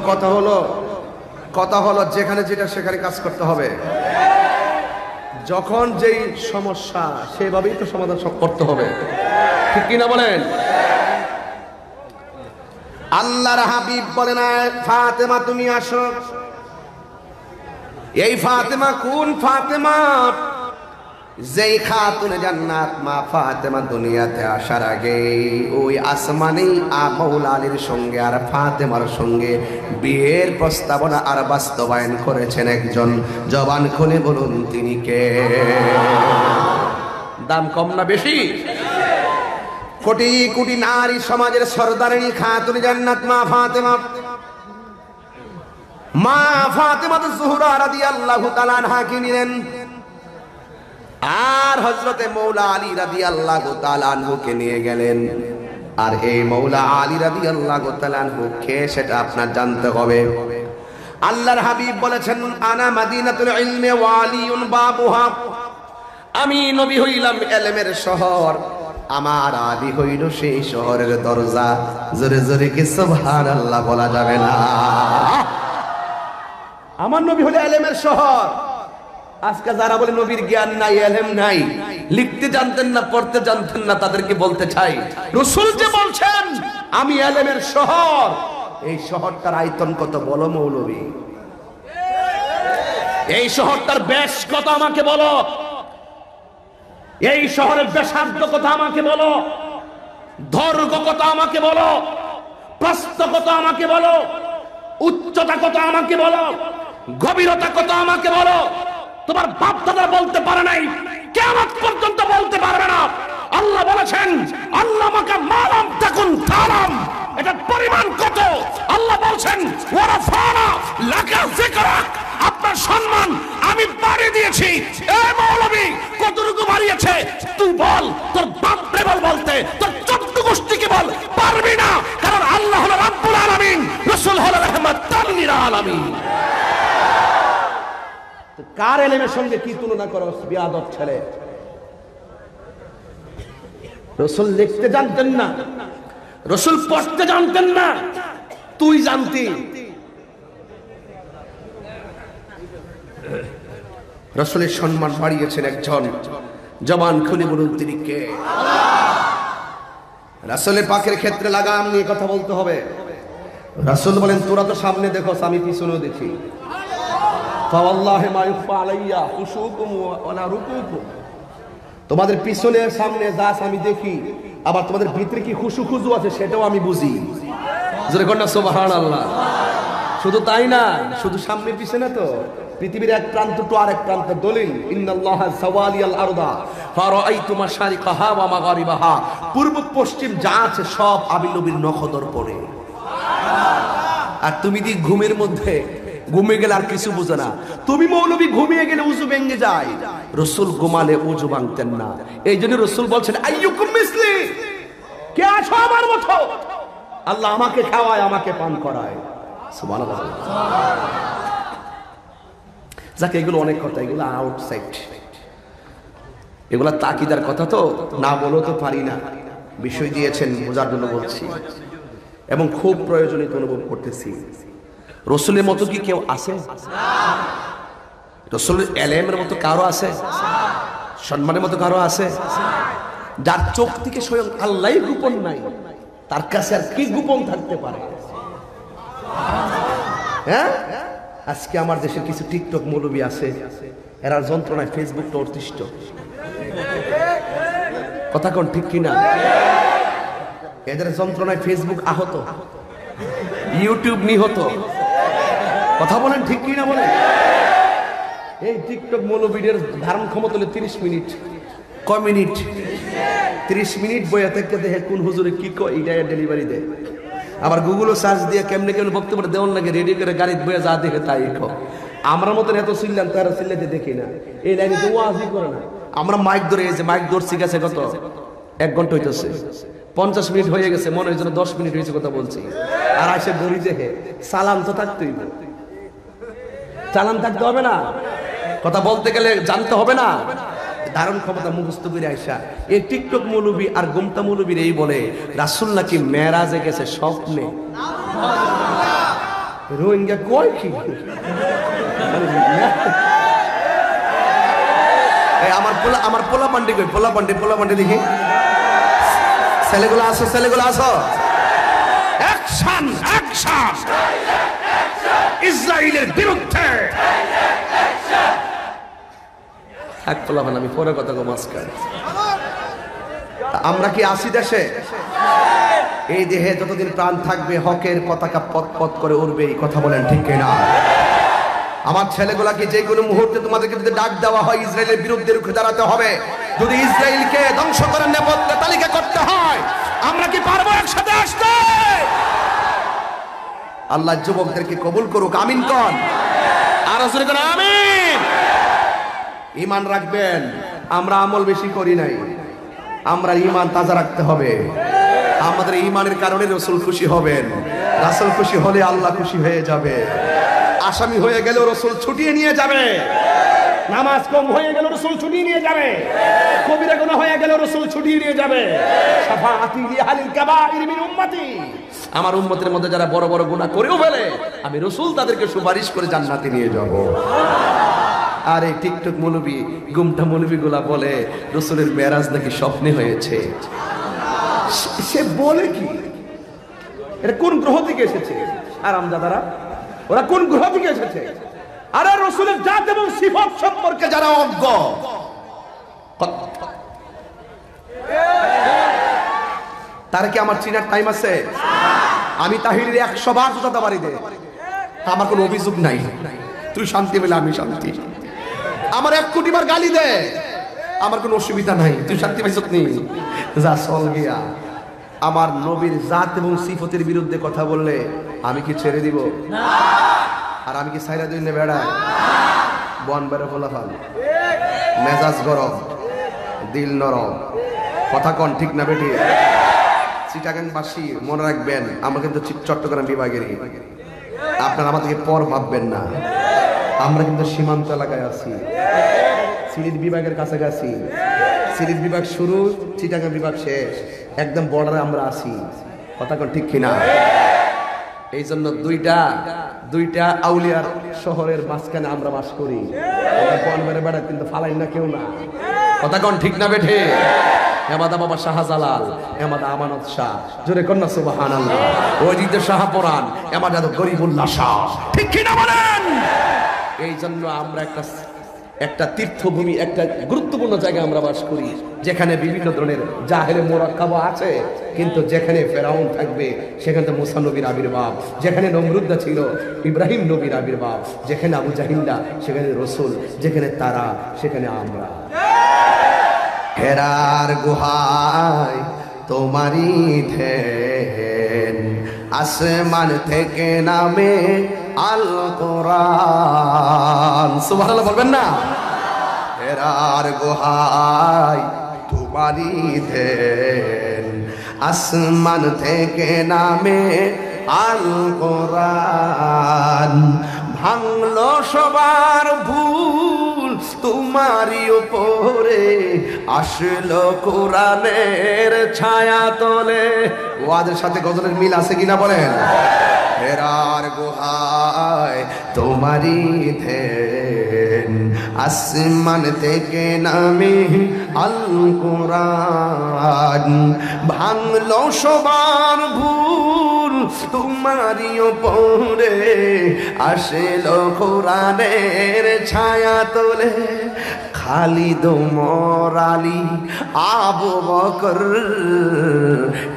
কথা হলো যেখানে যেটা সেখানে কাজ করতে হবে। যখন যেই সমস্যা সেভাবেই তো সমাধান করতে হবে, ঠিক কিনা বলেন? আল্লাহর হাবিব বলেন, ফাতেমা তুমি আসো। এই ফাতেমা কোন ফাতেমা? যেই খাতুনে জান্নাত মা ফাতেমা দুনিয়াতে আসার আগে ওই আসমানে মাওলা আলীর সঙ্গে আর ফাতেমার সঙ্গে বিয়ের প্রস্তাবনা আর বাস্তবায়ন করেছেন একজন। জবান খুলে বলুন তিনি কে? দাম কম না বেশি? কোটি কোটি নারী সমাজের সরদারিনী খাতুনে জান্নাত মা ফাতেমা। মা ফাতেমা জোহরা রাদিয়াল্লাহু তাআলা আনহাকে নিলেন, আর হযরতে মৌলা আলী রাদিয়াল্লাহু তাআলা আনহুকে নিয়ে গেলেন। আর এই মৌলা আলী রাদিয়াল্লাহু তাআলা আনহু কে সেটা আপনার জানতে হবে। আল্লাহর হাবিব বলেছেন, আনা মাদিনাতুল ইলমি ওয়া আলিউন বাবুহা। আমি নবী হইলাম ইলমের শহর, আমার আলী হইল সেই শহরের দরজা। জোরে জোরে কি সুবহানাল্লাহ বলা যাবে না? আমার নবী হলো ইলমের শহর। আজকে যারা বলে নবীর জ্ঞান নাই, ইলম নাই, লিখতে জানতেন না, পড়তে জানতেন না, তাদেরকে বলতে চাই রাসূল যে বলছেন আমি ইলমের শহর, এই শহরটার আয়তন কত বলো মৌলভী? এই শহরটার ব্যাস কত আমাকে বলো? এই শহরের ব্যাসার্ধ কত আমাকে বলো? দৈর্ঘ্য কত আমাকে বলো? প্রস্থ কত আমাকে বলো? উচ্চতা কত আমাকে বলো? গভীরতা কত আমাকে বলো? তোমার বাপ দাদা বলতে পারে নাই, কিয়ামত পর্যন্ত বলতে পারবে না। আল্লাহ বলেছেন, আল্লামাকা মালাম তাকুন তালাম। এটা পরিমাণ কত? আল্লাহ বলেন, ওয়া রাফানা লাকা যিকরাক। আপনার সম্মান আমি বাড়িয়ে দিয়েছি। এই মৌলভী কতটুকু বাড়িয়েছে তুই বল। তোর বাপ রে বলতে, তোর চোদ্দ গোষ্ঠীকে বল, পারবি না। কারণ আল্লাহ হলো রাব্বুল আলামিন, রাসূল হলো রাহমাতাল লিল আলামিন। কার ইলমের সঙ্গে কি তুলনা করো বিয়াদব ছেলে? রাসূল লিখতে জানতেন না, রাসূল পড়তে জানতেন না, তুই জানতি। রাসূলের সম্মান বাড়িয়েছেন একজন। জবান খুলে বলুন তিনি কে? রাসূলের পাকের ক্ষেত্রে লাগাম নিয়ে কথা বলতে হবে। রাসূল বলেন, তোরা তো সামনে দেখো, আমি পিছনেও দেখি। ফাওয়াল্লাহি মা ইখফা আলাইয়া খুশুকুম ওয়ালা রুকুকুম। তোমাদের পিছনে সামনে যা আমি দেখি, আবার তোমাদের ভিতরে কি খুশু খুজু আছে সেটাও আমি বুঝি। জোরে কন্যা সুবহানাল্লাহ। শুধু তাই না, শুধু সামনে পিছনে তো, পৃথিবীর এক প্রান্ত টু আরেক প্রান্তের দলিল। ইন্নাল্লাহা সাওয়ালিয়াল আরদা ফারাআইতু মাশারিকাহা ওয়া মাগারিবাহা। পূর্ব পশ্চিম যা আছে সব আমি নবীর নখদর পড়ে। আর তুমি দি ঘুমের মধ্যে ঘুমিয়ে গেলে আর কিছু বুঝে না। তুমি মৌলবী ঘুমিয়ে গেলে উজু ভেঙে যায়, রাসূল ঘুমালে উজু ভাঙতেন না। এই জন্য রাসূল বলছেন, আইয়ুকুম মিসলি, কে আছো আমার মতো? আল্লাহ আমাকে খাওয়ায়, আমাকে পান করায়। সুবহানাল্লাহ। যাকে এগুলো অনেক কথা, এগুলো আউটসাইড, এগুলো তাকিদার কথা, তো না বলো তো পারি না। বিষয় দিয়েছেন বোঝার জন্য বলছি, এবং খুব প্রয়োজনীয় অনুভব করতেছি। রাসূলের মতো কি কেউ আছে? রাসূলের ইলমের মতো কারো আছে? সম্মানের মতো কারো আছে? যার চোখ থেকে স্বয়ং আল্লাহই গোপন নাই, তার কাছে আর কি গোপন থাকতে পারে? হ্যাঁ, আজকে আমার দেশের কিছু টিকটক মৌলবী আছে, এরা যন্ত্রণায় ফেসবুকটা অতিষ্ঠ। কথা কোন ঠিক কিনা? এদের যন্ত্রণায় ফেসবুক আহত, ইউটিউব নিহত। কথা বলেন ঠিক কিনা বলেন? এই টিকটক মৌলবীদের ধারণ ক্ষমতা হলো 30 মিনিট। কয় মিনিট? 30 মিনিট বইয়া থেকে দেখে কোন হুজুরে কি কয় এটা ডেলিভারি দেয়। আবার গুগলও সার্চ দিয়ে কেমনে কেমনে বক্তব্য দেওয়ার লাগে, রেডি করে গাড়ি বইয়া যা দেখে তাই কো। আমরা মতন এত চিল্লাম তারা চিল্লাতে দেখি না, এই লাইনে তো ওয়াজই করে না। আমরা মাইক ধরে, এই যে মাইক ধরছি গেছে কত 1 ঘন্টা হইতেছে, 50 মিনিট হয়ে গেছে, মনে হয় যেন 10 মিনিট হয়েছে কথা বলছি। আর আসে ঘড়ি দেখে, চালান তো থাকতেই, চালান থাকতে হবে না? কথা বলতে গেলে জানতে হবে না? ধারণ ক্ষমতা মুখস্থ করে আইসা এই টিকটক মৌলবী আর গোমতা মৌলবীর এই বলে রাসূল নাকি মেরাজে গেছে স্বপ্নে। রোহিঙ্গা কয় কি? আমার পোলা পান্ডি কই? পোলা পান্ডি দেখি, ছেলেগুলো আসো, ছেলেগুলো আসো। অ্যাকশন, অ্যাকশন ইসরায়েলের বিরুদ্ধে। এক পোলা বান, আমি পরে কথা কম। আজকাল আমরা কি আসি দেশে? এই দেহে যতদিন প্রাণ থাকবে হকের পতাকা পথ পথ করে উড়বে। এই কথা বলেন ঠিক কিনা? আমার ছেলেগুলাকে যে কোনো মুহূর্তে তোমাদেরকে যদি ডাক দেওয়া হয় ইসরায়েলের বিরুদ্ধে রুখে দাঁড়াতে হবে। যদি ইসরায়েলকে ধ্বংস করার নেপথ্যে তালিকা করতে হয়, আমরা কি পারবো একসাথে আসতে? আল্লাহ যুবকদেরকে কবুল করুক, আমিন কন। আর জোরে কোন আমিন। ঈমান রাখবেন। আমরা আমল বেশি করি নাই, আমরা ঈমান তাজা রাখতে হবে। আমাদের ঈমানের কারণে রাসূল খুশি হবেন। রাসূল খুশি হলে আল্লাহ খুশি হয়ে যাবে। আসামি হয়ে গেল রাসূল ছুটিয়ে নিয়ে যাবে। নামাজ কম হয়ে গেল রাসূল ছুটিয়ে নিয়ে যাবে। কবিরা গুনাহ হয়ে গেল রাসূল ছুটিয়ে নিয়ে যাবে। শাফাআতি লিআহলিল কাবাইর মিন উম্মতি, আমার উম্মতের মধ্যে যারা বড় বড় গুনাহ করেও ফেলে আমি রাসূল তাদেরকে সুপারিশ করে জান্নাতে নিয়ে যাব। আর এই টিকটক মৌলবী গুমটা মৌলবী গুলা বলে রাসূলের মেরাজ নাকি স্বপ্নে হয়েছে। সে বলে কি? এটা কোন গ্রহ থেকে এসেছে? আরামজাদারা, ওরা কোন গ্রহ থেকে এসেছে? আরে রাসূলের জাত এবং সিফাত সম্পর্কে যারা অজ্ঞ, তার কি আমার চিনার টাইম আছে? আমি তাহিরের 100 বার জুতা বাড়ি দে, আমার কোনো অভিযোগ নাই। তুই শান্তি পেলে আমি শান্তি। আমার 1 কোটি বার গালি দে, আমার কোনো অসুবিধা নাই। তুই শান্তি পাইছত নি? যা চল গিয়া। আমার নবীর জাত এবং সিফতের বিরুদ্ধে কথা বললে আমি কি ছেড়ে দিব? না। আর আমি কি সাইরা দিন বেড়াই? বন বেড়ে ফলাফল, মেজাজ গরম, দিল নরম। কথা কন ঠিক না বেটি? চিটাগাংবাসী মনে রাখবেন, আমরা কিন্তু চট্টগ্রাম বিভাগেরই। আপনারা আমাদেরকে পর ভাববেন না, আমরা কিন্তু সীমান্ত এলাকায় আছি। সিলেট বিভাগের কাছাকাছি। সিলেট বিভাগ শুরু, চিটাগাং বিভাগ শেষ, একদম বর্ডারে আমরা আছি। কথা কোন ঠিক কিনা? এই জন্য দুইটা আউলিয়ার শহরের মাঝখানে আমরা বাস করি। বেড়া কিন্তু ফালাই না কেউ না। কথা কোন ঠিক না বেঠে? এমাদা বাবা শাহজালাল, এমাদা আমানত শাহ, জোরে কন্যা সুবহানাল্লাহ। ওজিদ শাহপুরান, এমাদা গরিবুল্লাহ শাহ, ঠিক কিনা বলেন? এই জন্য আমরা একটা তীর্থভূমি, একটা গুরুত্বপূর্ণ জায়গায় আমরা বাস করি, যেখানে বিভিন্ন ধরনের জাহেলে মোরাক্কাবা আছে। কিন্তু যেখানে ফেরাউন থাকবে সেখানে মুসা নবীর আবির্ভাব, যেখানে নমরুদ্দা ছিল ইব্রাহিম নবীর আবির্ভাব, যেখানে আবু জাহিল্লা সেখানে রসুল, যেখানে তারা সেখানে আমরা। হেরার গুহায় তোমারি ধ্যান, আসমান থেকে নামে আল কোরআন। সুবহানাল্লাহ বলবেন না? হেরার গুহায় তোমারি ধ্যান, আসমান থেকে নামে আল কোরআন। ভাঙলো সবার ভুল তোমারই উপরে, আসলো কোরআনের ছায়া তলে। ওয়াদের সাথে গজলের মিল আছে কিনা বলেন? হেরার গুহায় তোমারই ধ্যান, আসমান থেকে নামে আল কোরআন, ভাঙলো সবার ভুল তোমারই ওপরে, আসলো কোরআনের ছায়া তোলে। খালিদ ওমর আলী আবু বকর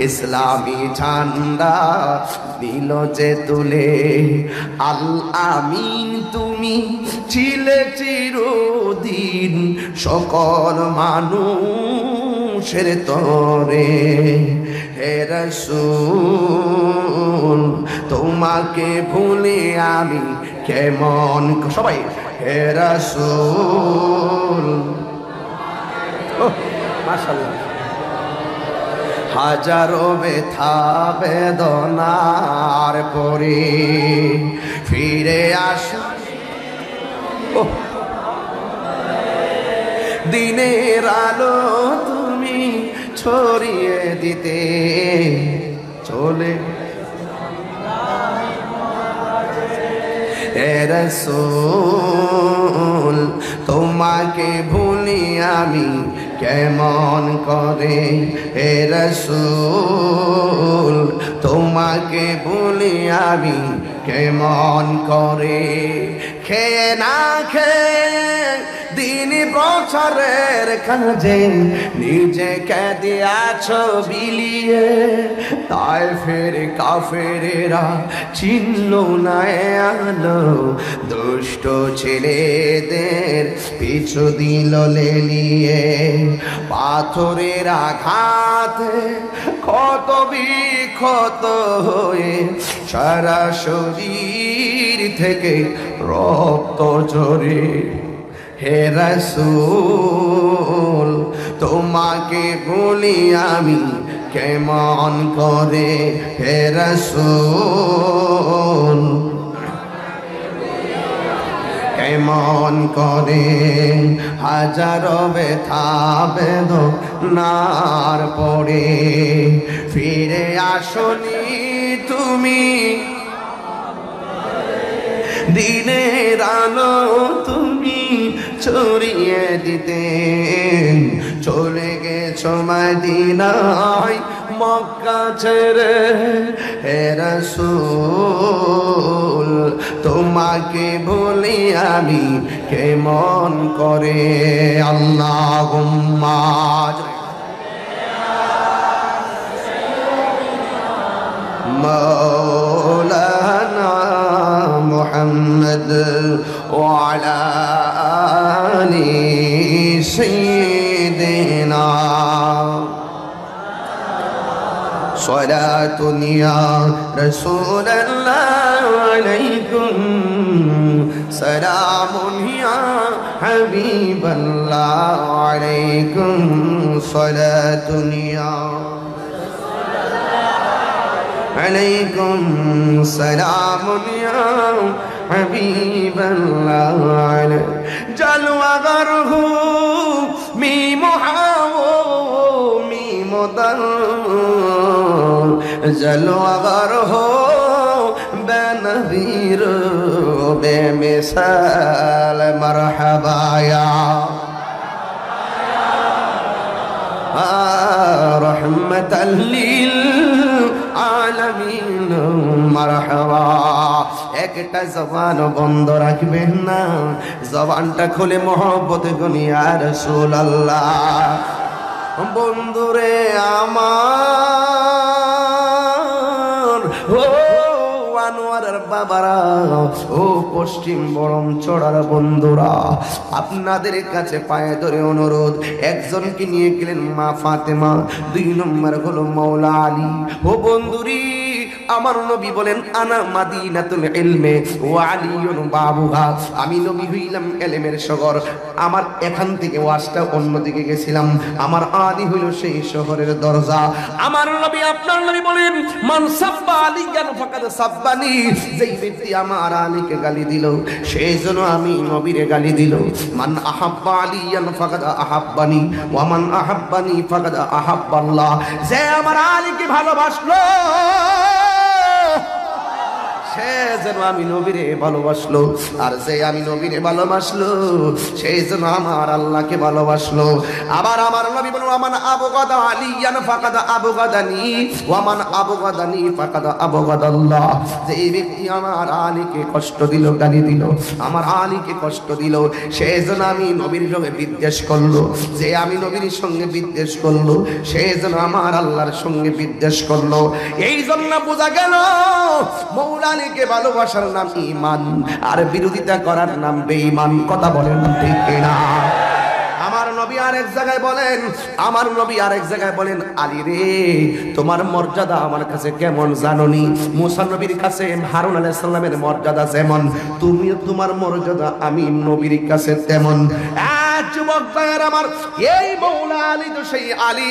ইসলামী ঝান্ডা দিল যে তুলে। আল আমিন তুমি ছিলে চিরদিন সকল মানুষের তরে। হে রাসূল তোমাকে ভুলে আমি কেমন, সবাই হে রাসূল। মাশাআল্লাহ। হাজারো ব্যথা বেদনার পরে ফিরে আসো দিনের আলো তুমি ছড়িয়ে দিতে চলে। হে রাসূল তোমাকে ভুলি আমি কেমন করে। হে রাসূল তোমাকে ভুলি আমি কেমন করে। খেয়ে না খেয়ে দিন প্রচারের কাজে নিজেকে দিয়াছ বিলিয়ে, তাই ফের কাফেরেরা চিনল না আলো। দুষ্ট ছেলেদের পিছু দিল লেলিয়ে, পাথরের আঘাতে ক্ষত বিক্ষত হয়ে সারা শরীর থেকে রক্ত ঝরে। হে রাসূল তোমাকে বলি আমি কেমন করে। হে রাসূল কেমন করে। হাজারো ব্যথা বেদনার পরে ফিরে আসনি তুমি, দিনের আলো তুমি ছড়িয়ে দিতে। চলে গেছো মদিনায় মক্কা ছেড়ে। হে রাসূল তোমাকে বলি আমি কেমন করে। আল্লাহুম্মা মাওলানা মুহাম্মদ ওয়া আলা আলি সাইয়্যিদিনা সালাতুন ইয়া রাসূলাল্লাহ আলাইকুম সালামুন ইয়া হাবিবাল্লাহ আলাইকুম সালাতুন ইয়া عليكم سلام يا حبيب الله جلوہ گر ہو میم حاو میم در جلوہ گر ہو بے نظیر بے مثال مرحبا یا رحمة للعالمين مرحبا। একটা জবান বন্ধ রাখবেন না, জবানটা খুলে মহব্বত গুনি ইয়া রাসূলুল্লাহ। বন্ধুরে আমার ও আনোয়ারের বাবারা, ও পশ্চিম বরম চড়ার বন্ধুরা, আপনাদের কাছে পায়ে ধরে অনুরোধ, একজনকে নিয়ে গেলেন মা ফাতেমা, 2 নম্বর হলো মাওলা আলী। ও বন্ধুরি আমার নবী বলেন আনা মাদিনাতুল ইলমে ওয়া আলিয়ুন বাবুহা, আমি নবী হইলাম ইলমের শহর। আমার এখান থেকে ওয়াজটা অন্যদিকে গেছিলাম, আমার আলী হইল সেই শহরের দরজা। আমার নবী আপনার নবী বলেন মান সাব্বা আলিয়ান ফাকাদ সাব্বানি, যেই ব্যক্তি আমার আলীকে গালি দিল সেই জন্য আমি নবীরে গালি দিল। মান আহাব্বা আলিয়ান ফাকাদ আহাব্বানি ওয়া মান আহাব্বানি ফাকাদ আহাব্বাল্লাহ, যে আমার আলীকে ভালোবাসলো সে যেন আমি নবীরে ভালোবাসলো, আর যে আমি নবীরে ভালোবাসলো সেই যেন আমার আল্লাহকে ভালোবাসলো। আবার আমার নবী বলেন, আমান আবগাদা আলিয়ান ফাকাদ আবগাদানি ওয়া মান আবগাদানি ফাকাদ আবগাদাল্লাহ। যে ব্যক্তি আমার আলীকে কষ্ট দিল, গালি দিল, আমার আলীকে কষ্ট দিল, সে যেন আমি নবীর সঙ্গে বিদ্বেষ করলো। যে আমি নবীর সঙ্গে বিদ্বেষ করলো সে যেন আমার আল্লাহর সঙ্গে বিদ্বেষ করলো। এই জন্য বোঝা গেল মওলা আলীকে ভালোবাসার নাম ঈমান, আর বিরোধিতা করার নাম বেঈমান। কথা বলেন ঠিক কিনা? আমার নবী আরেক জায়গায় বলেন, আমার নবী আরেক জায়গায় বলেন, আলী রে তোমার মর্যাদা আমার কাছে কেমন জানোনি? মুসা নবীর কাছে হারুন আলাইহিস সালামের মর্যাদা যেমন, তুমিও তোমার মর্যাদা আমি নবীর কাছে তেমন। যুবক ভাইয়ের আমার, এই মওলা আলী তো সেই আলী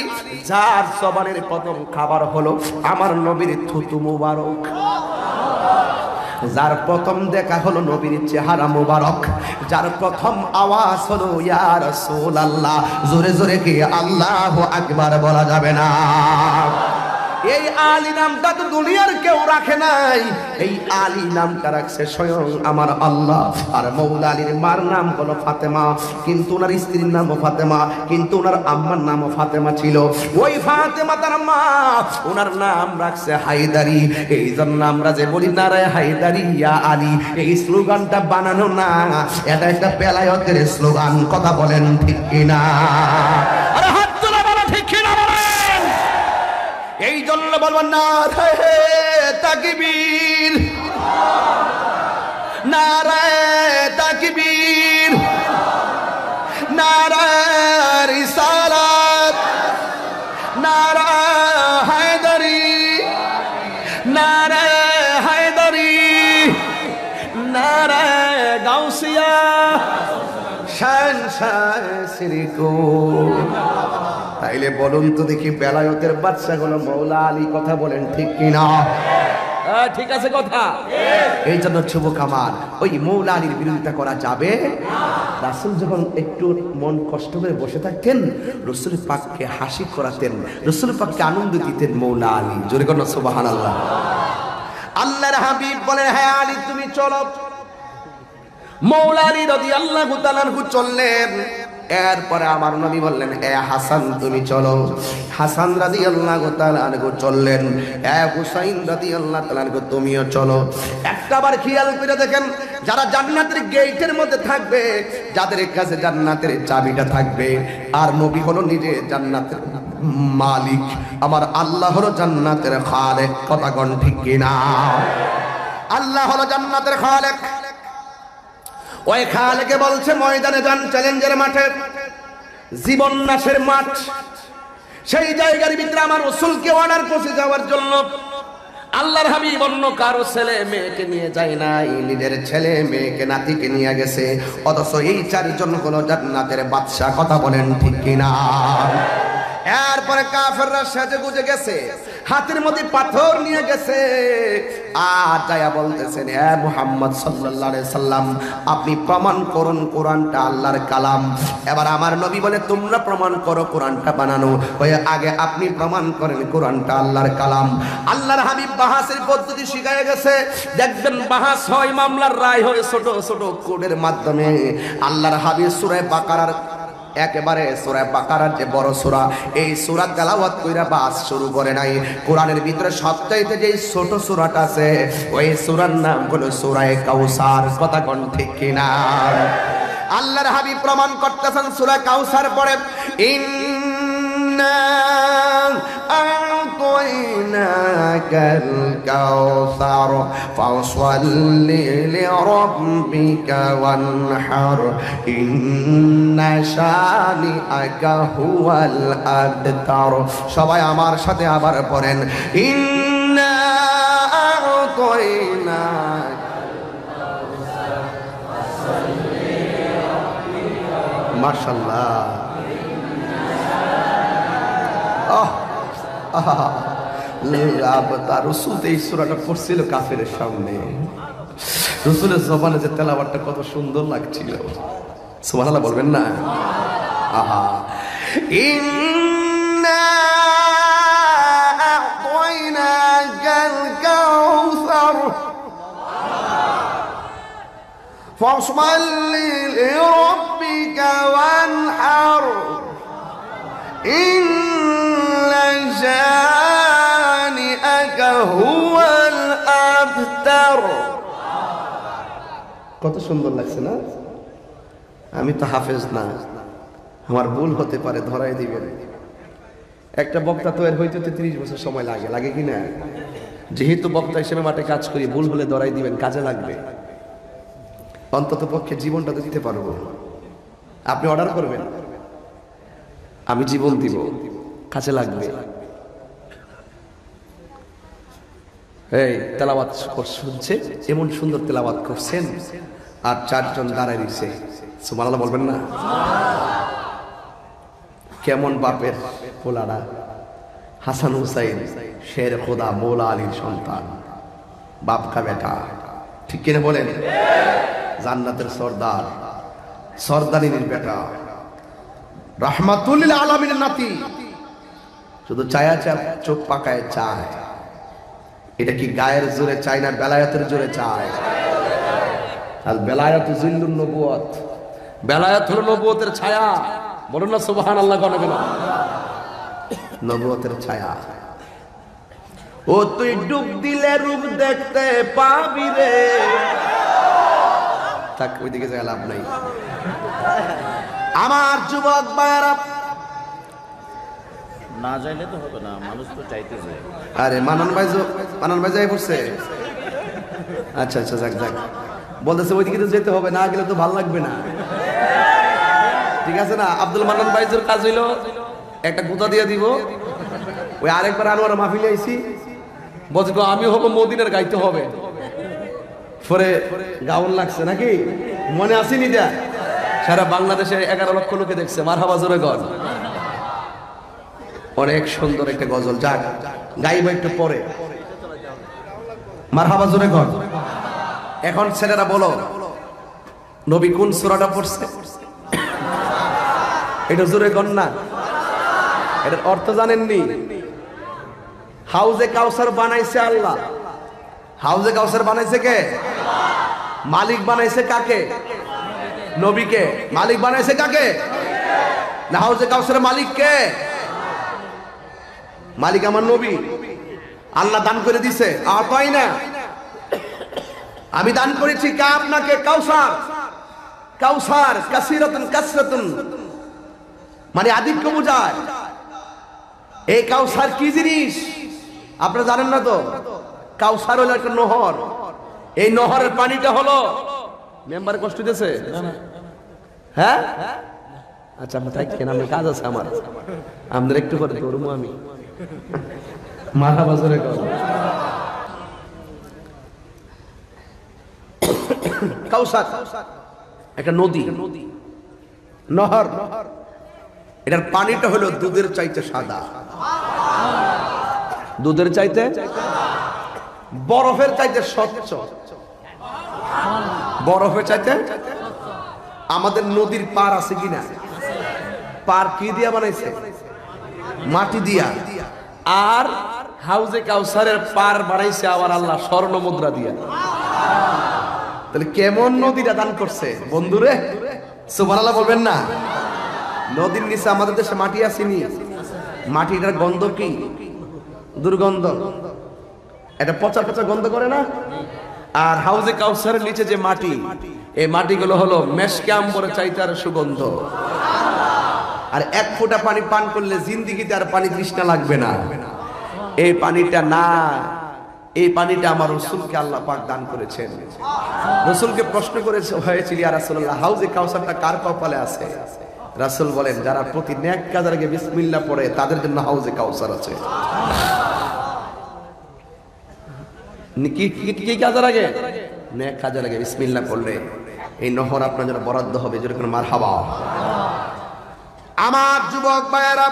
যার জবানের প্রথম খাবার হলো আমার নবীর থুতু মুবারক, যার প্রথম দেখা হলো নবীর চেহারা মুবারক, যার প্রথম আওয়াজ হলো ইয়া রাসূলুল্লাহ। জোরে জোরে কি আল্লাহু আকবার বলা যাবে না? এই আলী নামটা তো দুনিয়ার কেউ রাখে নাই, এই আলী নামটা রাখছে স্বয়ং আমার আল্লাহ। আর মওলা আলীর মার নাম হলো ফাতেমা, কিন্তু ওনার স্ত্রীর নামও ফাতেমা, কিন্তু ওনার আম্মার নামও ফাতেমা ছিল। ওই ফাতেমা তার মা, ওনার নাম রাখছে হায়দারি। এই জন্য আমরা যে বলি নারায়ে হায়দারি ইয়া আলী, এই স্লোগানটা বানানো না, এটা একটা বেলায়েতের স্লোগান। কথা বলেন ঠিক কিনা? আরে হাত তোলা বলো ঠিক কিনা বলেন। এই জন্য বলবেন নারায়ে তাকবীর, নারায়ে তাকবীর, নারায়ে রিসালাত, নারায়ে হায়দারি, নারায়ে হায়দারি, নারায়ে গাউসিয়া, শান শান সিরিকো। তাইলে বলুন তো দেখি, বেলায়েতের বাদশা হলো মওলা আলী। কথা বলেন ঠিক কিনা? ঠিক আছে কথা। এই জন্য যুবক আমার, ওই মওলা আলীর বিরোধিতা করা যাবে না। রাসূল যখন একটু মন কষ্ট করে বসে থাকতেন, রাসূল পাককে হাসি করাতেন, রাসূল পাককে আনন্দ দিতেন মওলা আলী। জোরে করুন সুবহানাল্লাহ। আল্লাহর হাবিব বলেন, হ্যাঁ আলী তুমি চলো। মওলা আলী রাদিয়াল্লাহু তাআলা আনহু চললেন। এরপরে আমার নবী বললেন, এ হাসান তুমি চলো। হাসান রাদিয়াল্লাহু তাআলা আনহু চললেন। এ হুসাইন রাদিয়াল্লাহু তাআলা আনহু তুমিও চলো। একটাবার খেয়াল করে দেখেন, যারা জান্নাতের গেটের মধ্যে থাকবে, যাদের কাছে জান্নাতের চাবিটা থাকবে, আর নবী হলো নিজে জান্নাতের মালিক, আমার আল্লাহ হলো জান্নাতের খালেক। কথা কোন ঠিক কিনা? আল্লাহ হলো জান্নাতের খালেক। ওই খালেকে বলছে ময়দানে যান, চ্যালেঞ্জের মাঠে, জীবন নাশের মাঠ, সেই জায়গার ভিতরে আমার রাসূলকে অর্ডার পৌঁছে যাওয়ার জন্য। আল্লাহর হাবিব অন্য কারো ছেলে মেয়েকে নিয়ে যায় নাই, নিজের ছেলে মেয়েকে নাতিকে নিয়ে গেছে। অথচ এই চারজন হলো জান্নাতের বাদশা। কথা বলেন ঠিক কিনা? এরপরে কাফেররা সেজে গুজে গেছে, হাতের মধ্যে পাথর নিয়ে গেছে, আর যায়া বলতেছেন, হে মুহাম্মদ সাল্লাল্লাহু আলাইহি সাল্লাম আপনি প্রমাণ করুন কোরআনটা আল্লাহর কালাম। এবার আমার নবী বলে, তোমরা প্রমাণ করো কোরআনটা বানানো, হয়ে আগে আপনি প্রমাণ করেন কোরআনটা আল্লাহর কালাম। আল্লাহর হাবিব বাহাসের পদ্ধতি শিখায় গেছে। দেখবেন বাহাস হয়, মামলার রায় হয় ছোট ছোট কোডের মাধ্যমে। আল্লাহর হাবিব সূরা বাকারার একেবারে সূরা বাকারার যে বড় সূরা, এই সূরা তেলাওয়াত কইরা বাস শুরু করে নাই। কোরআনের ভিতরে সবচাইতে যে ছোট সূরাটা আছে, ওই সূরার নাম হলো সূরা কাউসার। কথা কোন ঠিক কিনা? আল্লাহর হাবিব প্রমাণ করতেছেন সূরা কাউসার পরে, ইন্না আ'তাইনাকাল কাউসার ফাসাল্লি লিরাব্বিকা ওয়ানহার ইন্না শানিআকা হুয়াল আবতার। সবাই আমার সাথে আবার পড়েন, ইন্না আ'তাইনাকাল কাউসার। মাশাআল্লাহ। রসুল এই সূরাটা পড়ছিল কাফেরের সামনে, রসুলের জবানে যে তেলাওয়াতটা কত সুন্দর লাগছিল। সুবহানাল্লাহ বলবেন না? আহা, ইন্না আ'তাইনাকাল কাউসার فاصبر لربك وانحر إن شانئك هو الأبتر। কত সুন্দর লাগছে না? আমি তো হাফেজ না, আমার ভুল হতে পারে, ধরাই দিবেন। একটা বক্তা তৈরি হইতে 30 বছর সময় লাগে, লাগে কি না? যেহেতু বক্তা হিসেবে মাঠে কাজ করি, ভুল হলে ধরাই দিবেন, কাজে লাগবে। অন্তত পক্ষে জীবনটা দিতে পারবো। আপনি অর্ডার করবেন, আমি জীবন দিব, কাজে লাগবে। এই তেলাওয়াত শুনছে, এমন সুন্দর তেলাওয়াত করছেন, আর 4 জন দাঁড়ায় দিচ্ছে, সুবহানাল্লাহ বলবেন না? কেমন বাপের পোলারা, হাসান হুসাইন শের খোদা মৌলা আলীর সন্তান, বাপ কা বেটা, ঠিক কিনা বলেন? জান্নাতের সর্দার, সর্দারিনীর বেটা, রাহমাতুল লিল আলামিনের নাতি, শুধু চায়া চোখ পাকায় চায়। এটা কি গায়ের জোরে চায় না বেলায়েতের জোরে চায়? আল বেলায়েতু জিল্লুন নবুয়ত, বেলায়েত হলো নবুয়তের ছায়া। বলুন না সুবহানাল্লাহ। কেন কেন? নবুয়তের ছায়া। ও তুই ডুব দিলে রূপ দেখতে পাবি রে। তাক ওইদিকে যায় লাভ নাই। আমার যুবক ভাইরা, না যাইলে তো হবে না, মানুষ তো চাইতে যায়। আরে মানন ভাই যাই পড়ছে। আচ্ছা আচ্ছা, যাক যাক, বলতেছে ওইদিকে তো যেতে হবে, না গেলে তো ভালো লাগবে না, ঠিক আছে না? আব্দুল মান্নান ভাইজুর কাজ হইলো একটা গুতা দিয়ে দিব। ওই আরেকবার আনোয়ার মাহফিলে আইছি, বলছে আমি হবো মদিনার গাইতে হবে, পরে গাউন লাগছে নাকি, মনে আসেনি? যা সারা বাংলাদেশে 11 লক্ষ লোকে দেখছে, মারহাবা জোরে গজ। অনেক সুন্দর একটা গজল, যাক গাইব একটু পরে, মারহাবা জোরে গজ। এখন ছেলেরা বলো, নবী কোন সূরাটা পড়ছে? এটা জোরে গণ না, এটার অর্থ জানেননি? হাউজে কাউসার বানাইছে আল্লাহ। হাউজে কাউসার বানাইছে কে? মালিক বানাইছে কাকে? নবীকে। মালিক বানাইছে কাকে? না, হাউজে কাউসারের মালিক কে? মালিক আমার নবী। আল্লাহ দান করে দিছে, আর তাই না? আমি দান করেছি কে? আপনাকে কাউসার। কাউসার কাসিরাতুন কাসরাতুন মানে আধিক্য বোঝায়। এই কাউসার কি জিনিস আপনারা জানেন না তো? কাউসার হলো একটা নহর। এই নহরের পানিটা হলো, মেম্বার কষ্ট দিয়েছে? হ্যাঁ আচ্ছা, আমরা তাই কেন, আমার কাজ আছে, আমার আমাদের একটু করে করবো আমি। মারহাবা জোরে কর। কাউসার একটা নদী, নহর। এটার পানিটা হলো দুধের চাইতে সাদা, দুধের চাইতে, বরফের চাইতে স্বচ্ছ, বরফের চাইতে। আমাদের নদীর পার আছে কিনা? পার কি দিয়া বানাইছে? মাটি দিয়া। আর হাউজে কাউসারের পার বানাইছে আবার আল্লাহ স্বর্ণ মুদ্রা দিয়া। তাহলে কেমন নদীটা দান করছে বন্ধুরে, সুবহানাল্লাহ বলবেন না? নদীর নিচে আমাদের দেশে মাটি আসেনি, মাটিটার গন্ধ কি? দুর্গন্ধ, এটা পচা পচা গন্ধ করে না? আর হাউজে কাউসারের নিচে যে মাটি, এই মাটিগুলো হলো মেশকে আম্বরের চাইতে আর সুগন্ধ। আর 1 ফোঁটা পানি পান করলে জিন্দিগিতে আর পানি তৃষ্ণা লাগবে না। এই পানিটা না, এই পানিটা আমার রাসূলকে আল্লাহ পাক দান করেছেন। রাসূলকে প্রশ্ন করেছে হয়েছিল, ইয়া রাসূলুল্লাহ, হাউজে কাউসারটা কার কপালে আছে? রাসূল বলেন, যারা প্রতি নেক কাজের আগে বিসমিল্লাহ পড়ে তাদের জন্য হাউজে কাউসার আছে। কি কাজের আগে? নেক কাজের আগে বিসমিল্লাহ পড়লে এই নহর আপনার জন্য বরাদ্দ হবে। যেরকম মারহাবা। আমার যুবক ভাইয়েরা,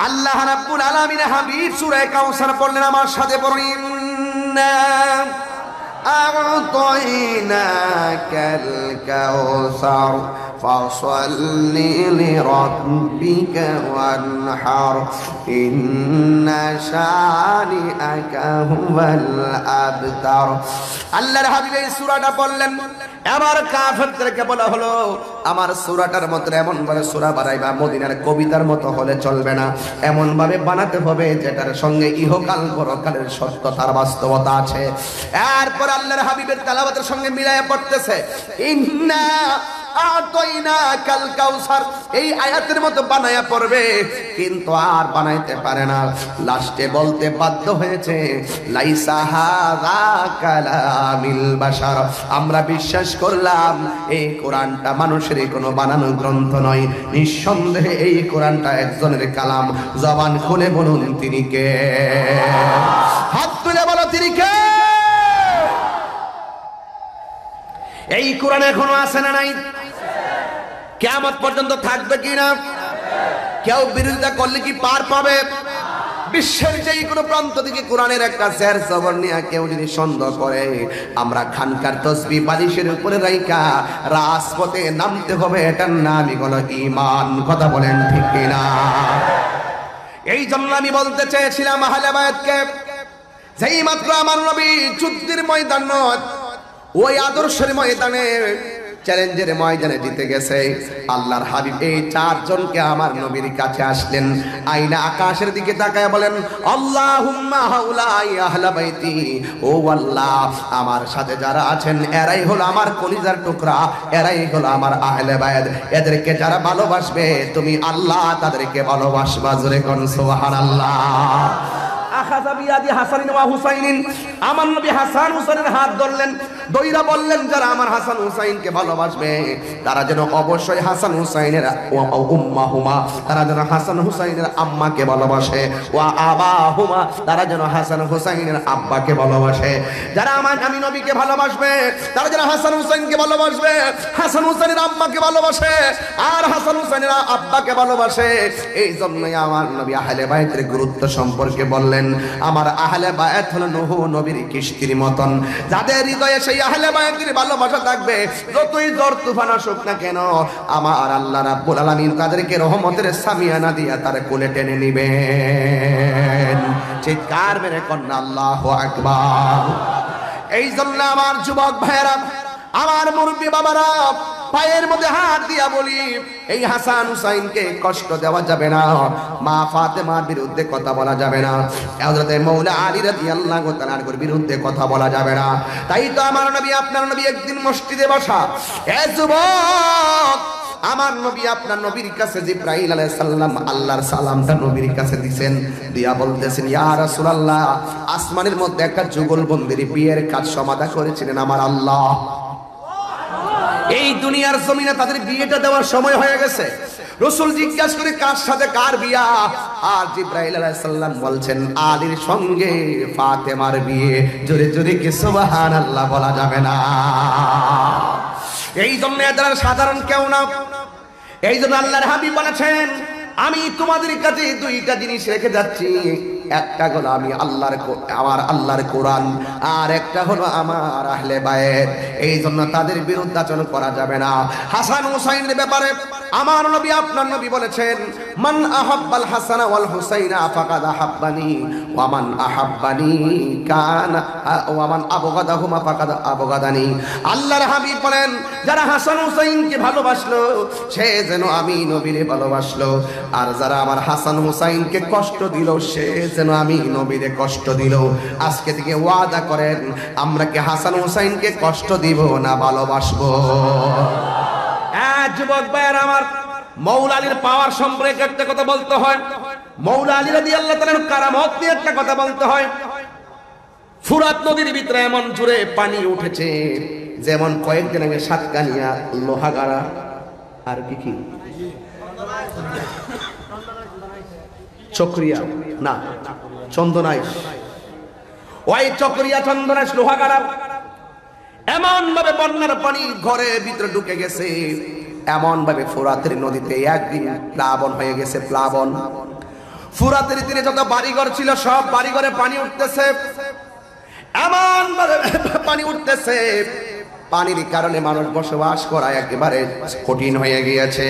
আল্লাহ রাব্বুল আলামিন হাবিব সূরা কাউসার পড়লেন, আমার সাথে পড়ুন, ইন্না আ'তাইনাকাল কাউসার ফাসাল্লি লিরাব্বিকা ওয়ানহার ইন্না শানিআকা হুয়াল আবতার। আল্লাহর হাবিব এই সূরাটা পড়লেন, এবার কাফেরদেরকে বলা হলো আমার সূরাটার মতো এমন ভাবে সূরা বানাইবা, মদিনার কবিতার মতো হলে চলবে না, এমন ভাবে বানাতে হবে যেটার সঙ্গে ইহকাল পরকালের সত্যতার বাস্তবতা আছে। এরপর আল্লাহর হাবিবের তেলাওয়াতের সঙ্গে মিলায়া পড়তেছে ইন্না আতাইনা কাল কাউসার, এই আয়াতের মতো বানায়া পড়বে, কিন্তু আর বানাইতে পারে না। লাস্টে বলতে বাধ্য হয়েছে লাইসা হাযা কালামিল বাশার, আমরা বিশ্বাস করলাম এই কোরআনটা মানুষের কোনো বানানো গ্রন্থ নয়, নিঃসন্দেহে এই কোরআনটা একজনের কালাম। জবান খুলে বলুন তিনি কে? হাত তুলে বলো তিনি কে? এই কোরআন এখনো আছে না নাই? কিয়ামত পর্যন্ত থাকবে কিনা? কেউ বিরোধিতা করলে কি পার পাবে? বিশ্বের যে কোনো প্রান্ত থেকে কোরআনের একটা জের জবর নিয়ে কেউ যদি সন্দেহ করে, আমরা খানকার তসবিহ বালিশের উপরে রাইখা রাজপথে নামতে হবে, এটার নামই হলো ঈমান। কথা বলেন ঠিক কিনা? এই জন্য আমি বলতে চেয়েছিলাম আহলে বায়াতকে, যেই মাত্র আমার নবী যুদ্ধের ময়দান নয়, ওই আদর্শের ময়দানে, চ্যালেঞ্জের ময়দানে জিতে গেছে, আল্লাহর হাবিব এই চারজনকে আমার নবীর কাছে আসলেন, আইনা আকাশের দিকে তাকায় বলেন আল্লাহুম্মা হাউলাই আহলা বাইতি, ও আল্লাহ আমার সাথে যারা আছেন এরাই হলো আমার কলিজার টুকরা, এরাই হলো আমার আহলে বায়াত, এদেরকে যারা ভালোবাসবে তুমি আল্লাহ তাদেরকে ভালোবাসবা। জোরে কোন সুবহানাল্লাহ। আখাযা বিয়াদি হাসানিন ওয়া হুসাইনিন, আমার নবী হাসান হুসাইনের হাত ধরলেন, দইরা বললেন যারা আমার হাসান হুসাইনকে ভালোবাসবে তারা যেন অবশ্যই হাসান হুসাইনের উম্মাহুমা, তারা যেন হাসান হুসাইনের আম্মাকে ভালোবাসে, ওয়া আবাহুমা, তারা যেন হাসান হুসাইনের আব্বাকে ভালোবাসে। যারা আমি নবীকে ভালোবাসবে তারা যেন হাসান হুসাইনকে ভালোবাসবে, হাসান হুসাইনের আম্মাকে ভালোবাসে, আর হাসান হুসাইনের আব্বাকে ভালোবাসে। এই জন্যই আমার নবী আহলে বায়াতের গুরুত্ব সম্পর্কে বললেন, আমার আহলে বায়াত হলো নূহ নবীর কিস্তির মতন, যাদের হৃদয়ে সেই আহলে বায়াতের ভালোবাসা থাকবে, যতই ঝড় তুফান আসুক না কেন আমার আল্লাহ রাব্বুল আলামিন তাদেরকে রহমতের সামিয়ানা দিয়া তার কোলে টেনে নিবেন। চিৎকার মেরে কন্যা আল্লাহু আকবার। এই জন্য আমার যুবক ভাইয়েরা, আমার মুরব্বী বাবারা, পায়ের মধ্যে হাত দিয়া বলি এই হাসান হুসাইনকে কষ্ট দেওয়া যাবে না, মা ফাতেমার বিরুদ্ধে কথা বলা যাবে না, হযরত মাওলা আলী রাদিয়াল্লাহু তাআলার বিরুদ্ধে কথা বলা যাবে না। তাই তো আমার নবী আপনার নবী একদিন মসজিদে বসা, এ যুবক আমার নবী আপনার নবীর কাছে জিবরাইল আলাইহিস সালাম আল্লাহর সালামটা নবীর কাছে দিবেন, দিয়া বলতেছেন ইয়া রাসূলুল্লাহ, আসমানের মধ্যে একটা যুগলবন্দির বিয়ের কাজ সমাধা করেছিলেন আমার আল্লাহ, এই দুনিয়ার জমিনে তাদের বিয়েটা দেওয়ার সময় হয়ে গেছে। রাসূল জিজ্ঞাসা করে কার সাথে কার বিয়া? আর জিবরাইল আলাইহিস সালাম বলছেন আলীর সঙ্গে ফাতেমার বিয়ে। জোরে জোরে কি সুবহানাল্লাহ বলা যাবে না? এই জন্য এরা সাধারণ কেউ না। এই জন্য আল্লাহর হাবিব বলেছেন আমি তোমাদের কাছে দুইটা জিনিস রেখে যাচ্ছি, একটা হলো আমি আমার আল্লাহর কোরআন, আর একটা হলো আমার আহলে বায়াত। এই জন্য তাদের বিরুদ্ধে আচরণ করা যাবে না। হাসান হুসাইনের ব্যাপারে আমার নবী আপনার নবী বলেছেন মান আহাব্বাল হাসান ওয়াল হুসাইনা ফাকাদ আহাব্বানি ওয়া মান আহাব্বানি কানা ওয়া মান আবগাদাহুমা ফাকাদ আবগাদানি। আল্লাহর হাবিব বলেন যারা হাসান হুসাইনকে ভালোবাসলো সে যেন আমি নবীরে ভালোবাসলো, আর যারা আমার হাসান হুসাইনকে কষ্ট দিল সে যেন আমি নবীরে কষ্ট দিল। আজকে থেকে ওয়াদা করেন আমরা কি হাসান হুসাইনকে কষ্ট দিব না ভালোবাসবো? যুবক ভাইয়ের আমার, মৌলা আলীর পাওয়ার সম্পর্কে একটা কথা বলতে হয়, মৌলা আলী রাদিয়াল্লাহু তাআলার কারামত নিয়ে একটা কথা বলতে হয়। ফুরাত নদীর ভিতরে এমন জোরে পানি উঠেছে যেমন কয়েকদিন আগে সাতকানিয়া, লোহাগাড়া আর কি চক্রিয়া না চন্দনাইশ, ওই চক্রিয়া চন্দনাইশ লোহাগাড়া এমন ভাবে বন্যার পানি ঘরের ভিতরে ঢুকে গেছে, এমন ভাবে ফুরাতের নদীতে একদিন প্লাবন হয়ে গেছে। প্লাবন, ফুরাতের তীরে যত বাড়িঘর ছিল সব বাড়িঘরে পানি উঠতেছে, এমন ভাবে পানি উঠতেছে পানির কারণে মানুষ বসবাস করা একেবারে কঠিন হয়ে গিয়েছে।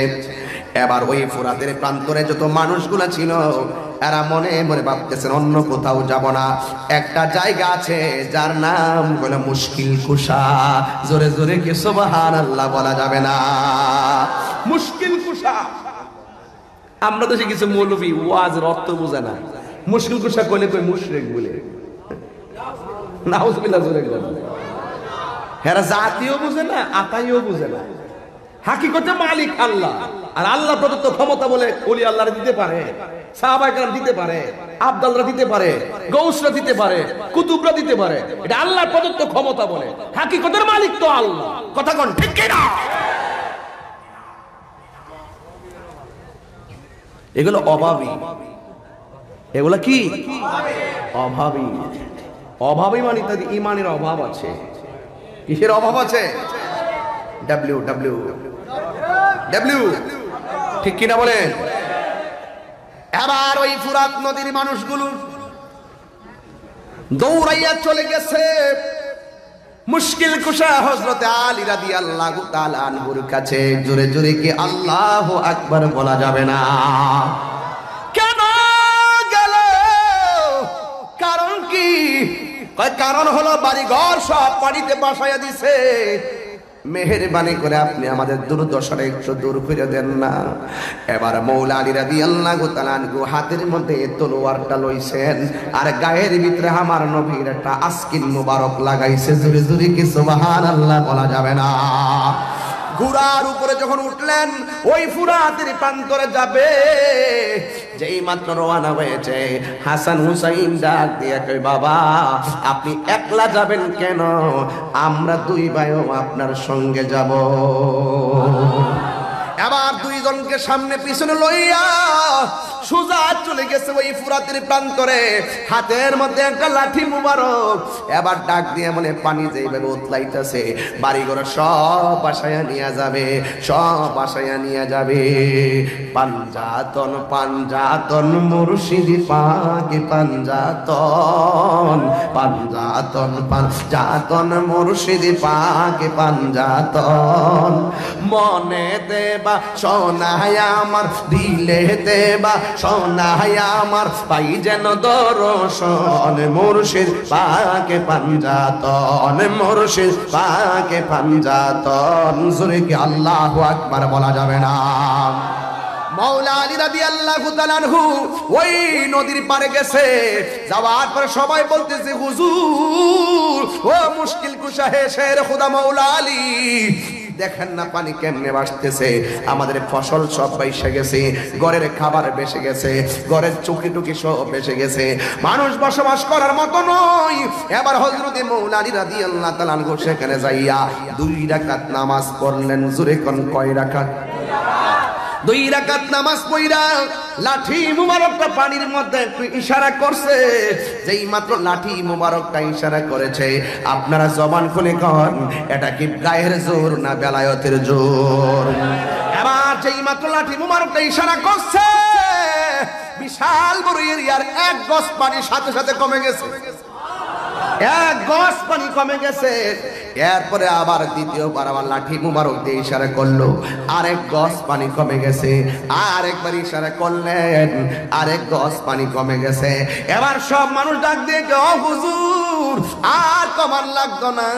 এবার ওই ফোরাতের প্রান্তরে যত মানুষগুলো ছিল এরা মনে মনে ভাবতেছেন অন্য কোথাও যাব না, একটা জায়গা আছে যার নাম হলো মুশকিল কুশা। জোরে জোরে কি সুবহানাল্লাহ বলা যাবে না? মুশকিল কুশা। আমরা তো কিছু মৌলবী ওয়াজের অর্থ বোঝে না, মুশকিল কুশা কইলে কই মুশরিক বলে। নাউজুবিল্লাহ, জোরে বলেন। এরা জাতিও বুঝে না, আতাইও বুঝে না। হাকিকতে মালিক আল্লাহ, আর আল্লাহ প্রদত্ত ক্ষমতা বলে ওলি আল্লাহরা দিতে পারে, সাহাবায়ে কেরাম দিতে পারে, আব্দালরা দিতে পারে, গৌসরা দিতে পারে, কুতুবরা দিতে পারে। এটা আল্লাহর প্রদত্ত ক্ষমতা বলে। হাকিকতের মালিক তো আল্লাহ। কথা কোন ঠিক কি না? এগুলো অভাবী। এগুলো কি অভাবী? অভাবী মানে তাদের ইমানের অভাব আছে। কিসের অভাব আছে? ডাব্লিউ ডাব্লিউ ডাব্লিউ, ঠিক কিনা বলেন? এবার ওই ফুরাত নদীর মানুষগুলো দৌড়াইয়া চলে গেছে মুশকিল কুশা হযরত আলী রাদিয়াল্লাহু তাআলা আনহুর কাছে। জোরে জোরে কি আল্লাহু আকবার বলা যাবে না? কেন গেল? কারণ কি? কারণ হলো বাড়িঘর সব পানিতে ভাসাইয়া দিছে। মেহেরবানি করে আপনি আমাদের দুর্দশাটা একটু দূর করে দেন না। এবার মৌলা আলী রাদিয়াল্লাহু তাআলা আনহু হাতের মধ্যে তলোয়ারটা লইছেন, আর গায়ের ভিতরে আমার নবীর একটা আস্কিন মুবারক লাগাইছে। জোরে জোরে কি সুবহানাল্লাহ বলা যাবে না? ঘোড়ার উপরে যখন উঠলেন ওই ফুরাতের প্রান্তরে যাবে, যেই মাত্র রওনা হয়েছে হাসান হুসাইন ডাক দিয়ে কই, বাবা আপনি একলা যাবেন কেন? আমরা দুই ভাইও আপনার সঙ্গে যাব। এবার দুইজনকে সামনে পিছনে লইয়া সোজা চলে গেছে ওই ফুরাতের প্রান্তরে, হাতের মধ্যে একটা লাঠি মুবারক। এবার ডাক দিয়ে মনে পানি যেইভাবে উতলাইতেছে বাড়িঘর সব বাসায়া নিয়ে যাবে, সব বাসায়া নিয়ে যাবে। পাঞ্জাতন পাঞ্জাতন মুর্শিদি পাকে পাঞ্জাতন, পাঞ্জাতন পাঞ্জাতন মুর্শিদি পাকে পাঞ্জাতন। মনে দেবা সোনায় আমার, দিলে দেবা সোনায় আমার, পাই যেন দর্শন মুর্শিদ পাকে পাঞ্জাতন, মুর্শিদ পাকে পাঞ্জাতন। জোরে কি আল্লাহু আকবার বলা যাবে না? মাওলা আলী রাদিয়াল্লাহু তাআলা আনহু ওই নদীর পারে গেছে। যাওয়ার পরে সবাই বলতেছে, হুজুর ও মুশকিল কুশা হে শের খুদা মাওলা আলী, দেখেন না পানি কেমনে ভাসতেছে, আমাদের ফসল সব বাইসে গেছে, ঘরের খাবার বেসে গেছে, ঘরের চুকি টুকি সব বেসে গেছে, মানুষ বসবাস করার মতো নয়। এবার হযরতে মাওলা আলী রাদিয়াল্লাহু তাআলা আনহু সেখানে যাইয়া 2 রাকাত নামাজ পড়লেন। জোরে কোন কয় রাকাত? 2 রাকাত নামাজ পড়া লাঠি মুবারকটা পানির মধ্যে একটু ইশারা করছে। যেই মাত্র লাঠি মুবারকটা ইশারা করেছে, আপনারা জবান খুলে কন, এটা কি গায়ের জোর না বেলায়েতের জোর? এবার যেই মাত্র লাঠি মুবারকটা ইশারা করছে, বিশাল বড় এরিয়ার 1 গজ পানি সাথে সাথে কমে গেছে। 1 গজ পানি কমে গেছে। এরপরে আবার দ্বিতীয়বার আবার লাঠি মুবারক দিয়ে ইশারা করলো, 1 গজ পানি কমে গেছে। আরেকবার ইশারা করলেন, 1 গজ পানি কমে গেছে। এবার সব মানুষ ডাক দিয়ে, ও হুজুর আর কমার লাগতো না,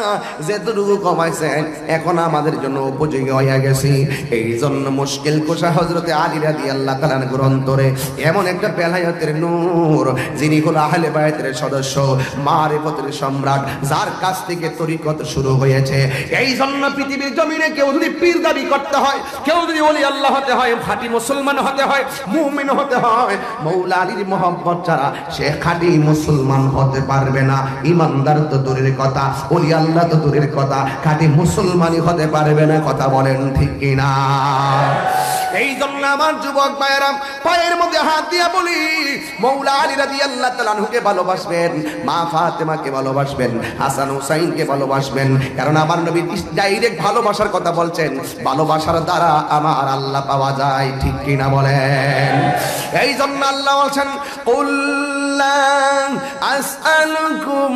যেটুকু কমাইছেন এখন আমাদের জন্য উপযোগী হয়ে গেছে। এই জন্য মুশকিল কুশা হযরতে আলী রাদিয়াল্লাহু তাআলা আনহুর অন্তরে এমন একটা বেলায়েতের নূর, যিনি হলো আহলে বায়তের সদস্য, মারিফতের সম্রাট, যার কাছ থেকে তরিকত শুরু হয়েছে। এই জন্য পৃথিবীর জমিনে কেউ যদি পীর দাবি করতে হয়, কেউ যদি ওলি আল্লাহ হতে হয়, খাঁটি মুসলমান হতে হয়, মুমিন হতে হয়, মাওলা আলীর মহব্বত ছাড়া সে খাঁটি মুসলমান হতে পারবে না। ইমানদার তো দূরের কথা, ওলি আল্লাহ তো দূরের কথা, খাঁটি মুসলমানই হতে পারবে না। কথা বলেন ঠিক কিনা? এই জন্য আমার যুবক ভাইয়েরা পায়ের মধ্যে হাত দিয়া বলি, মাওলা আলী রাদিয়াল্লাহু তাআলা আনহুকে ভালোবাসবেন, মা ফাতেমাকে ভালোবাসবেন, হাসান হুসাইনকে ভালোবাসবেন, কারণ আমার নবী ডাইরেক্ট ভালোবাসার কথা বলছেন, ভালোবাসার দ্বারা আমার আল্লাহ পাওয়া যায়। ঠিক কিনা বলেন? এই জন্য আল্লাহ বলছেন, কুল লা আসআলুকুম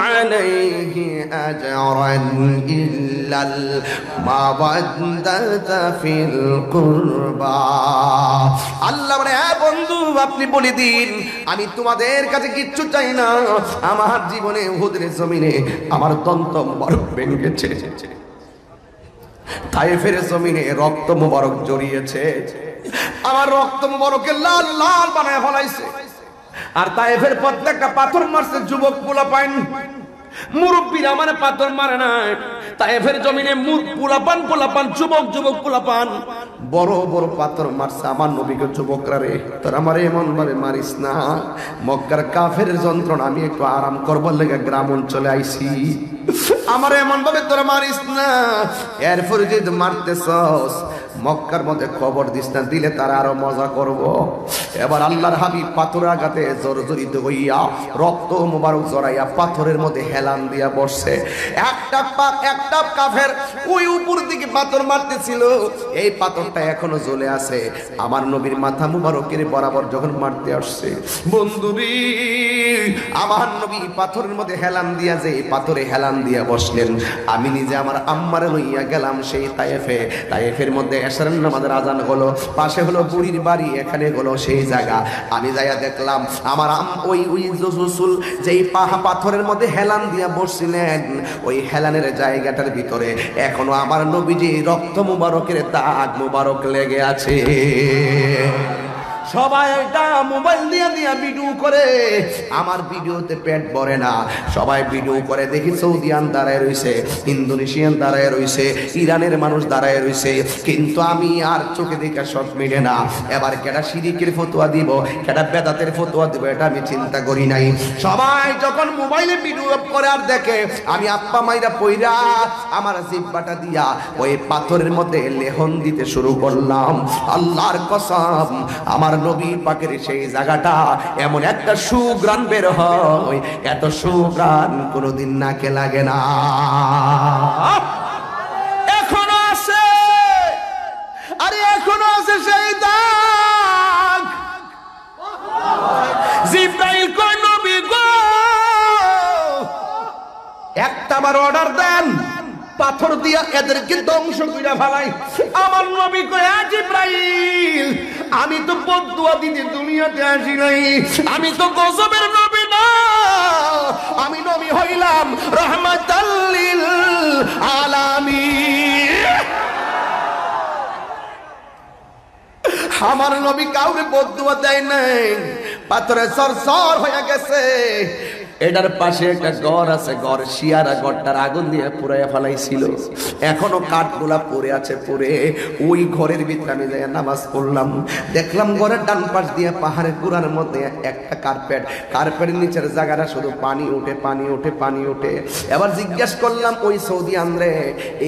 আলাইহি আজরান ইল্লাল মাওয়াদ্দাতা ফিল কুরবা। আল্লাহ বলে, হ্যাঁ বন্ধু, আপনি বলে দিন আমি তোমাদের কাছে কিচ্ছু চাই না। আমার জীবনে উহুদের জমিনে আমার দন্ত মুবারক ভেঙে গেছে, তায়েফের জমিনে রক্ত মুবারক জড়িয়েছে, আমার রক্ত মুবারকে লাল লাল বানায় ফলাইছে। আর তায়েফের প্রত্যেকটা পাথর মারছে যুবক পোলাপান, মুরব্বীরা মানে পাথর মারে না। তায়েফের জমিনে পোলাপান পোলাপান যুবক যুবক পোলাপান বড় বড় পাথর মারছে আমার নবীকে। যুবকরা রে, তোর আমার এমন ভাবে মারিস না, মক্কার কাফের যন্ত্রণা আমি একটু আরাম করবার লেগে গ্রাম অঞ্চলে আইছি, আমার এমন ভাবে তোরা মারিস না। এরপরে যদি মারতেছস মক্কার মধ্যে খবর দিস না, দিলে তারা আরো মজা করব। এবার আল্লাহর হাবিব পাথর আঘাতে জর্জরিত হইয়া রক্ত মুবারক জড়াইয়া পাথরের মধ্যে হেলান দিয়া বসছে। একটা কাফের ওই উপর দিকে পাথর মারতেছিল, এই পাথরটা এখনো জ্বলে আছে। আমার নবীর মাথা মুবারকের বরাবর যখন মারতে আসছে, বন্ধুরি আমার নবী পাথরের মধ্যে হেলান দিয়া, যে পাথরে হেলান দিয়া বসলেন, আমি নিজে আমার আম্মারে লইয়া গেলাম সেই তায়েফে। তায়েফের মধ্যে এশারের নামাজের আজান হলো, পাশে হলো বুড়ির বাড়ি, এখানে হলো সেই জায়গা। আমি যাইয়া দেখলাম আমার ওই রাসূল যেই পাথরের মধ্যে হেলান দিয়া বসছিলেন, ওই হেলানের জায়গাটার ভিতরে এখনো আমার নবীজি রক্ত মুবারকের দাগ মুবারক লেগে আছে। সবাই এটা মোবাইল দিয়ে ভিডিও করে, আমার ভিডিওতে পেট ভরে না। সবাই ভিডিও করে, দেখি সৌদিয়ান দাঁড়ায় রইছে, ইন্দোনেশিয়ান দাঁড়ায় রইছে, ইরানের মানুষ দাঁড়ায় রইছে, কিন্তু আমি আর চোখে দেখা সব মিলে না। এবার কেডা শিরিকের ফতোয়া দিব, কেডা বেদাতের ফতোয়া দিব, এটা আমি চিন্তা করি নাই। সবাই যখন মোবাইলে ভিডিও করে আর দেখে, আমি আপ্পা মাইরা পইরা আমার জিহ্বাটা দিয়া ওই পাথরের মধ্যে লেহন দিতে শুরু করলাম। আল্লাহর কসম, আমার নবী পাকের সেই জায়গাটা এমন একটা সুঘ্রাণ বের হয়, এত সুঘ্রাণ কোনোদিন নাকে লাগে না। এখনো আছে, আরে এখনো আছে সেই দাগ। জিব্রাইল কই নবী গো, একটা বার অর্ডার দেন, পাথর দিয়া এদেরকে ধ্বংস কইরা ফেলাই। আমার নবী কয়, জিব্রাইল আমি তো বদদুয়া দিতে দুনিয়াতে আসি নাই, আমি তো গজবের নবী না, আমি নবী হইলাম রাহমাতাল লিল আলামিন। আমার নবী কাউকে বদদুয়া দেয় নাই, পাথরে সরসর হয়ে গেছে। এটার পাশে একটা ঘর আছে, ঘর শিয়ারা ঘরটার আগুন দিয়ে পুড়াইয়া ফেলাইছিল, এখনো কাঠগুলা পড়ে আছে। পড়ে ওই ঘরের ভিতরে আমি যাই নামাজ পড়লাম, দেখলাম ঘরের ডান পাশ দিয়ে পাহাড়ের গুড়ার মধ্যে একটা কার্পেটের নিচের জায়গাটা শুধু পানি ওঠে পানি ওঠে পানি ওঠে। এবার জিজ্ঞেস করলাম ওই সৌদি আনরে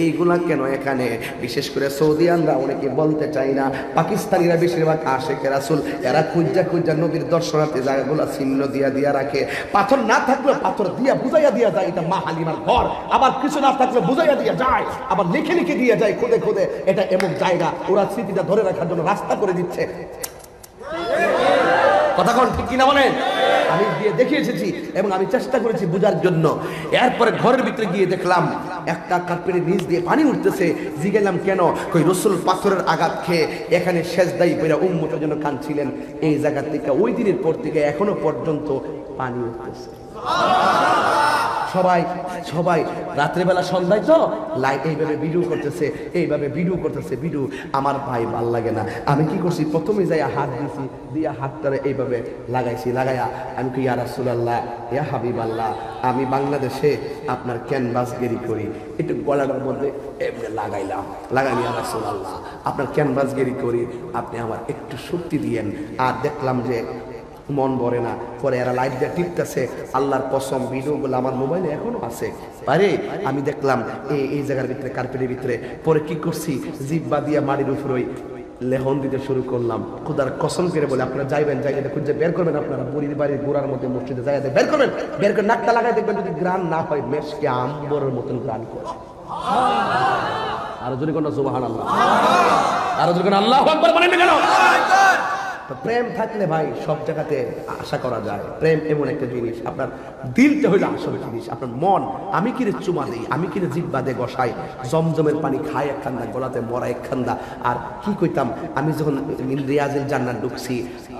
এইগুলা কেন এখানে? বিশেষ করে সৌদি আনরা অনেকে বলতে চাই না, পাকিস্তানিরা বেশিরভাগ আশেকে রাসূল, এরা খুঁজা নবীর দর্শনার্থী জায়গাগুলা চিহ্ন দিয়া রাখে। পাথর না থাকলে পাথর দিয়া বুঝাইয়া দিয়া যায় এটা মা হালিমার ঘর, আবার কিছু না থাকলে বুঝাইয়া দিয়া যায়, আবার লিখে দিয়া যায় খুদে এটা এমন জায়গা। ওরা স্মৃতিটা ধরে রাখার জন্য রাস্তা করে দিচ্ছে। কথা কোন ঠিক কিনা বলেন? আমি গিয়ে দেখে এসেছি এবং আমি চেষ্টা করেছি বোঝার জন্য। এরপরে ঘরের ভিতরে গিয়ে দেখলাম একটা কার্পেটের নিচ দিয়ে পানি উঠতেছে। জিজ্ঞাসলাম কেন? কই রাসূল পাথরের আঘাত খেয়ে এখানে সেজদাই কইরা উম্মতের জন্য কাঁদছিলেন। এই জায়গা থেকে ওই দিনের পর থেকে এখনো পর্যন্ত পানি উঠতেছে। সবাই রাত্রেবেলা সন্ধ্যায় তো লাইট এইভাবে ভিডিও করতেছে ভিডিও। আমার ভাই ভাল লাগে না, আমি কি করছি, প্রথমে যাই হাত দিছি, দিয়া হাতটারে এইভাবে লাগাইয়া আমি কি, ইয়া রাসূলুল্লাহ, ইয়া হাবিবাল্লাহ, আমি বাংলাদেশে আপনার ক্যানভাসগিরি করি, একটু গলাটার মধ্যে এমনি লাগাইলাম, ইয়া রাসূলুল্লাহ আপনার ক্যানভাসগিরি করি, আপনি আমার একটু শক্তি দিয়েন। আর দেখলাম যে মন ভরে না। পরে এরা লাইট দিয়ে টিপতেছে, আল্লাহর কসম ভিডিওগুলো আমার মোবাইলে এখনো আছে। আরে আমি দেখলাম এই জায়গার ভিতরে কার্পেটের ভিতরে। পরে কি করছি, জিব্বা দিয়া মাটির উপর ওই লেহন দিতে শুরু করলাম। খুদার কসম করে বলে আপনারা যাইবেন, জায়গাটা খুঁজে বের করবেন, আপনারা বুড়ির বাড়ির গোড়ার মধ্যে মসজিদে জায়গাতে বের করে নাকটা লাগাই দেখবেন, যদি গ্রান না হয় মেশকে আম্বরের মতন গ্রান করে। আরো যদি কোনো সুবহানাল্লাহ, আরো যদি কোনো আল্লাহু আকবার বলেন কেন? তো প্রেম থাকলে ভাই সব জায়গাতে আশা করা যায়। প্রেম এমন একটা জিনিস, আপনার দিলটা হইলো আসল জিনিস। আপনার মন, আমি কিরে চুমা দিই, আমি কিরে জিব্বা দিয়ে গসাই, জমজমের পানি খাই এক খান্দা, গলাতে মরা এক খান্দা। আর কি কইতাম, আমি যখন রিয়াজুল জান্নাত ঢুকছি,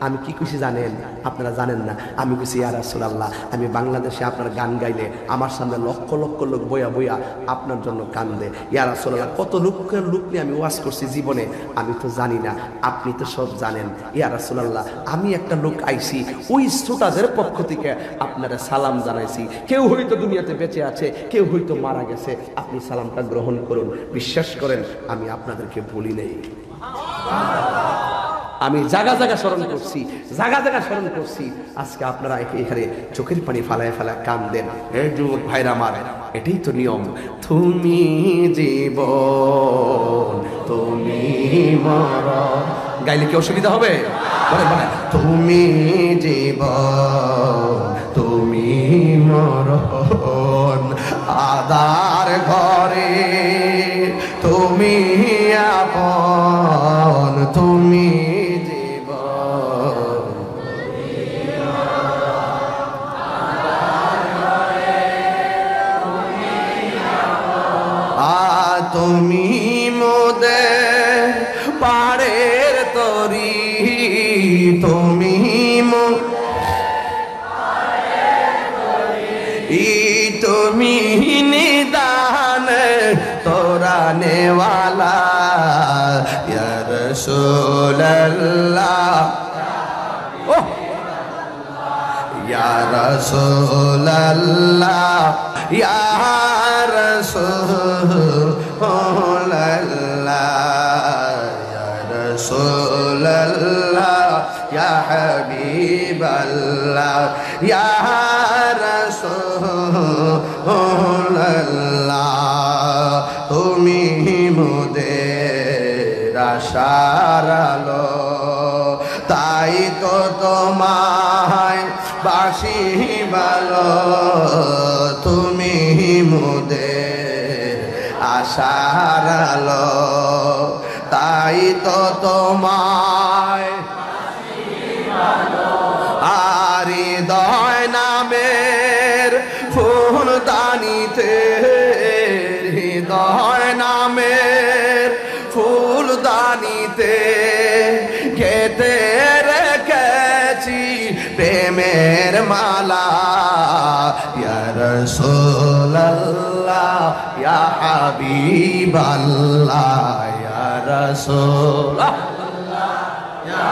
আমি কি কইছি জানেন? আপনারা জানেন না। আমি কইছি ইয়া রাসূলুল্লাহ, আমি বাংলাদেশে আপনার গান গাইলে আমার সামনে লক্ষ লক্ষ লোক বইয়া বইয়া আপনার জন্য কান্দে। ইয়া রাসূলুল্লাহ, কত লোকের লোক নিয়ে আমি ওয়াজ করছি জীবনে, আমি তো জানি না, আপনি তো সব জানেন। ইয়া রাসূলুল্লাহ, আমি একটা লোক আইছি, ওই শ্রোতাদের পক্ষ থেকে আপনারা সালাম জানাইছি। কেউ হয়তো দুনিয়াতে বেঁচে আছে, কেউ হয়তো মারা গেছে, আপনি সালামটা গ্রহণ করুন। বিশ্বাস করেন আমি আপনাদেরকে বলি নেই। আমি জায়গা জায়গা স্মরণ করছি, জায়গা জায়গা স্মরণ করছি। আজকে আপনারা এখানে চোখের পানি ফালায় ফালায় কান্দেন। এই যুবক ভাইরা আমার, এটাই তো নিয়ম। তুমি জীবন, তুমি মরণ। গাইলে কি অসুবিধা হবে? বলে বলে, তুমি জীবন, তুমি মরণ, আদার ঘরে তুমি আপন, তুমি জীবন। তুমি মোদের পাড়ের তরি, তুমি তুমি নিদান তোরা নেওয়ালা, ইয়া রাসূলুল্লাহ, ও ইয়া রাসূলুল্লাহ, ইয়া রাসূলুল্লাহ, ইয়া রাসূলুল্লাহ, ইয়া হাবিবাল্লাহ, ইয়া রাসূলুল্লাহ, তুমি মোদের আশার আলো, তাই তো তোমায় বাসি ভালো, তুমি মোদের আশার আলো, তাই তো তোমায় আর হৃদয় নামের ফুলদানিতে, হৃদয় নামের ফুলদানিতে গেঁথে রেখেছি প্রেমের মালা, ইয়া রাসূলুল্লাহ, ইয়া হাবিবাল্লাহ, ইয়া রাসূলুল্লাহ, ইয়া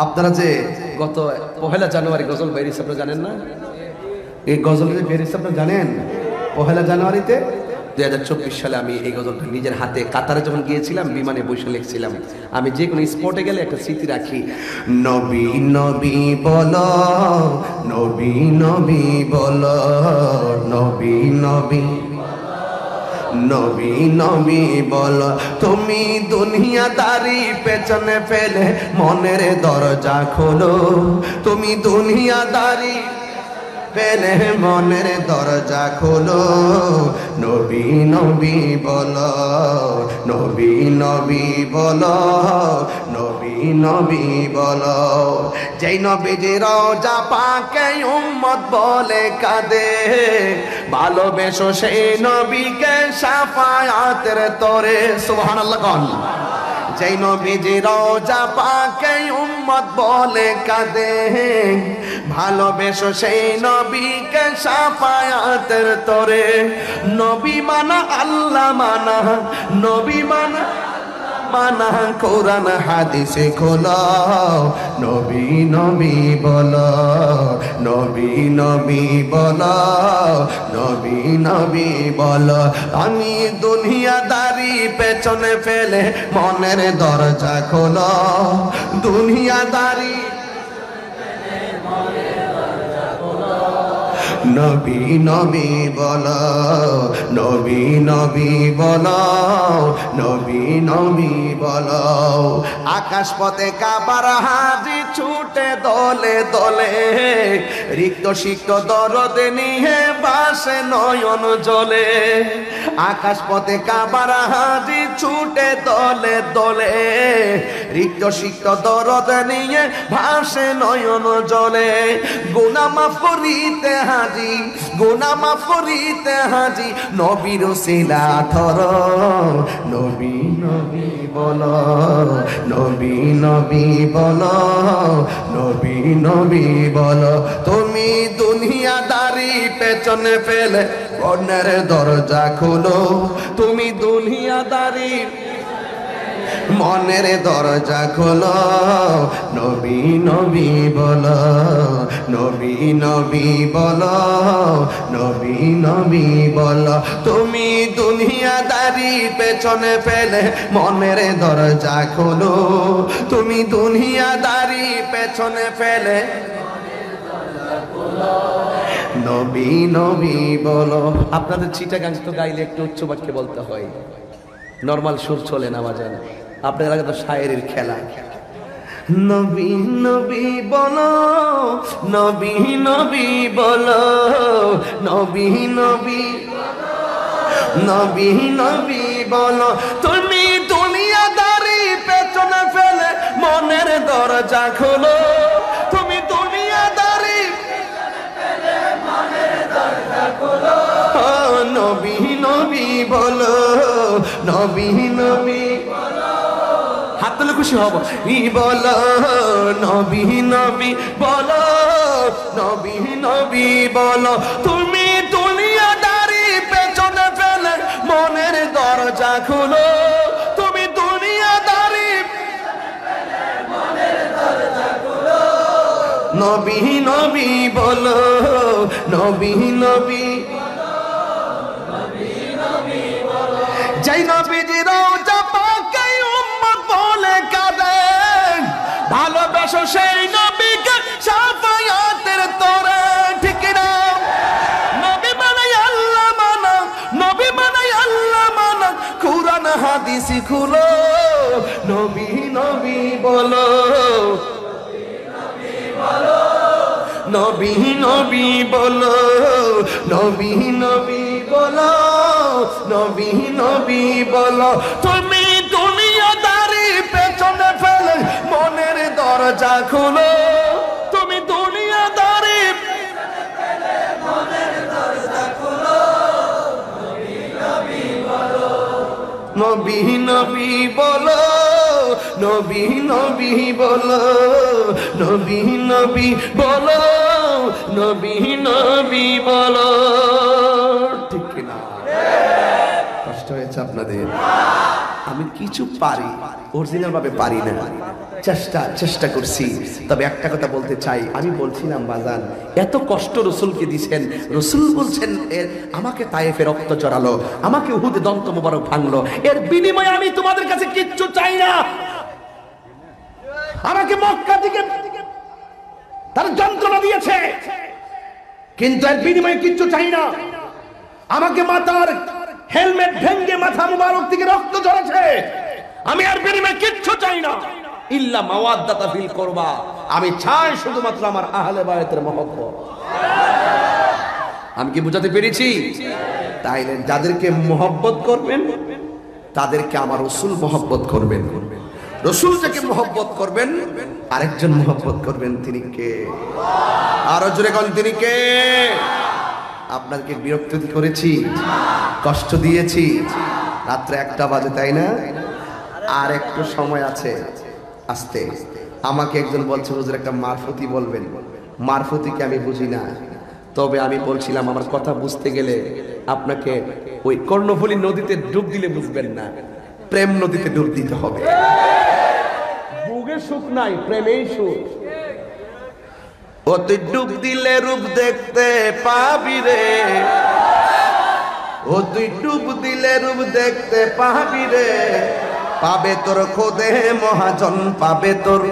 আপনারা যে গত 1 জানুয়ারি গজল বেরিয়েছে, আপনারা জানেন না? এই গজল যে বেরিয়েছে আপনারা জানেন? 1 জানুয়ারিতে 2024 সালে আমি এই গজলটা নিজের হাতে কাতারে যখন গিয়েছিলাম, বিমানে বসে লিখছিলাম। আমি যে কোনো স্পটে গেলে একটা স্মৃতি রাখি। নবী নবী বলো, নবী নবী বলো, নবী নবী নবী নবী বলো, তুমি দুনিয়াদারি পেছনে ফেলে মনের দরজা খোলো, তুমি দুনিয়াদারি পেলে মনের দরজা খোলো, নবী নবী বলো, নবী নবী বলো, নবী নবী বলো। যেই নবীজি রওজা পাকে উম্মত বলে কাঁদে, ভালোবেসো সেই নবীকে শাফায়াতের তরে। সুবহানাল্লাহ কোন। যেই নবীজি রওজা পাকে উম্মত বলে কাঁদে, ভালোবেসো সেই নবীকে শাফায়াতের তরে। নবী মানা আল্লাহ মানা, নবী মানা মানা কোরআন হাদিসে খোলো, নবী নবী বলো, নবী নবী বলো, নবী নবী বলো। আমি দুনিয়াদারি পেছনে ফেলে মনের দরজা খোলো, দুনিয়াদারি নবী নবী বলো, নবী নবী বলো, নবী নবী বলো। আকাশ পথে কাবার হাজি ছুট ছুটে দলে দলে, রিক্ত সিক্ত দরদ নিয়ে বাসে নয়ন জলে। আকাশ পথে কাবার হাজি ছুটে দলে দলে, রিক্ত সিক্ত দরদ নিয়ে ভাসে নয়ন জলে। গুনাহ মাফ করিতে হাজি, গুনাহ মাফ করিতে হাজি, নবীর উসিলা ধর। নবী নবী বলো, নবী নবী বলো, নবী নবী বলো। তুমি দুনিয়াদারি পেছনে ফেলে অন্যের দরজা খোলো। তুমি দুনিয়াদারি মনের দরজা খোলো। নবী নবী বলো, নবী নবী বলো, নবী নবী বলো। তুমি দুনিয়াদারি পেছনে ফেলে মনের দরজা খোলো। তুমি দুনিয়াদারি পেছনে ফেলে নবী নবী বলো। আপনাদের চিটাগাং তো গাইলে একটু উচ্চ বাক্যে বলতে হয়, নরমাল সুর চলে না বাজান। আপনার আগে তো শায়েরির খেলা। নবী নবী বলো, নবী নবী বলো, নবী নবী, নবী নবী বলো। তুমি দুনিয়াদারি পেছনে ফেলে মনের দরজা খোলো। তুমি দুনিয়াদারি নবী নবী বলো, নবী নবী। হাত তুলে খুশি হব। ই বলো নবী নবী বলো, নবী নবী বলো। তুমি দুনিয়াদারি পেছনে ফেলে মনের দরজা খুলো। তুমি দুনিয়াদারি নবী নবী বলো, নবী নবী। যাই নবীজি রওজা পাকে উম্মত বলে কাঁদে, ভালোবাসো সেই নবীকে শাফায়াতের তরে। ঠিক না? নবী মানাই আল্লাহ মানা, নবী মানাই আল্লাহ মানা, কুরআন হাদিস খুলো। নবী নবী বলো, নবী নবী বলো, নবী নবী বলো, নবী নবী বলো। তুমি দুনিয়াদারি পেছনে ফেলে মনের দরজা খুলো। তুমি দুনিয়াদারি মনের দরজা খুলো। নবী নবী বলো, নবী নবী বলো, নবী নবী বলো, নবী নবী বলো। ঠিক না? কষ্ট হয়েছে আপনাদের? আমি কিছু পারি, অরিজিনাল ভাবে পারি না, চেষ্টা করছি। তবে একটা কথা বলতে চাই, আমি বলছিলাম বাজান, এত কষ্ট রসুলকে দিছেন, রসুল বলছেন আমাকে তায়েফে রক্ত জড়ালো, আমাকে উহুদে দন্ত মোবারক ভাঙলো, এর বিনিময়ে আমি তোমাদের কাছে কিচ্ছু চাই না। আমাকে মক্কা থেকে তার যন্ত্রণা দিয়েছে, কিন্তু এর বিনিময়ে কিচ্ছু চাই না। আমাকে মাথার হেলমেট ভেঙে মাথা মুবারক থেকে রক্ত ঝরেছে, আমি আর বিনিময়ে কিচ্ছু চাই না। ইল্লা মাওয়াদ্দাতা ফিল কুরবা, আমি চাই শুধুমাত্র আমার আহলে বায়তের মহব্বত। আমি কি বুঝাতে পেরেছি? তাইলে যাদেরকে মহব্বত করবেন তাদেরকে আমার রাসূল মহব্বত করবেন। রাসূল যাকে মহব্বত করবেন আরেকজন মহব্বত করবেন, তিনি কে? আরো জোরে কোন তিনি কে? আপনাকে বিরক্ত করেছি, কষ্ট দিয়েছি, রাত্রে 1টা বাজে, তাই না? আর একটু সময় আছে, আস্তে। আমাকে একজন বলছে হুজুর একটা মারফতি বলবেন। মারফতিকে আমি বুঝি না, তবে আমি বলছিলাম আমার কথা বুঝতে গেলে আপনাকে ওই কর্ণফুলী নদীতে ডুব দিলে বুঝবেন না, প্রেম নদীতে ডুব দিতে হবে। বুকে সুখ নাই, প্রেমেই সুখ। ও তুই ডুব দিলে রূপ দেখতে পাবি রে, ও তুই ডুব দিলে রূপ দেখতে পাবি রে, পাবে তোর খুদে মহাজন, পাবে তোর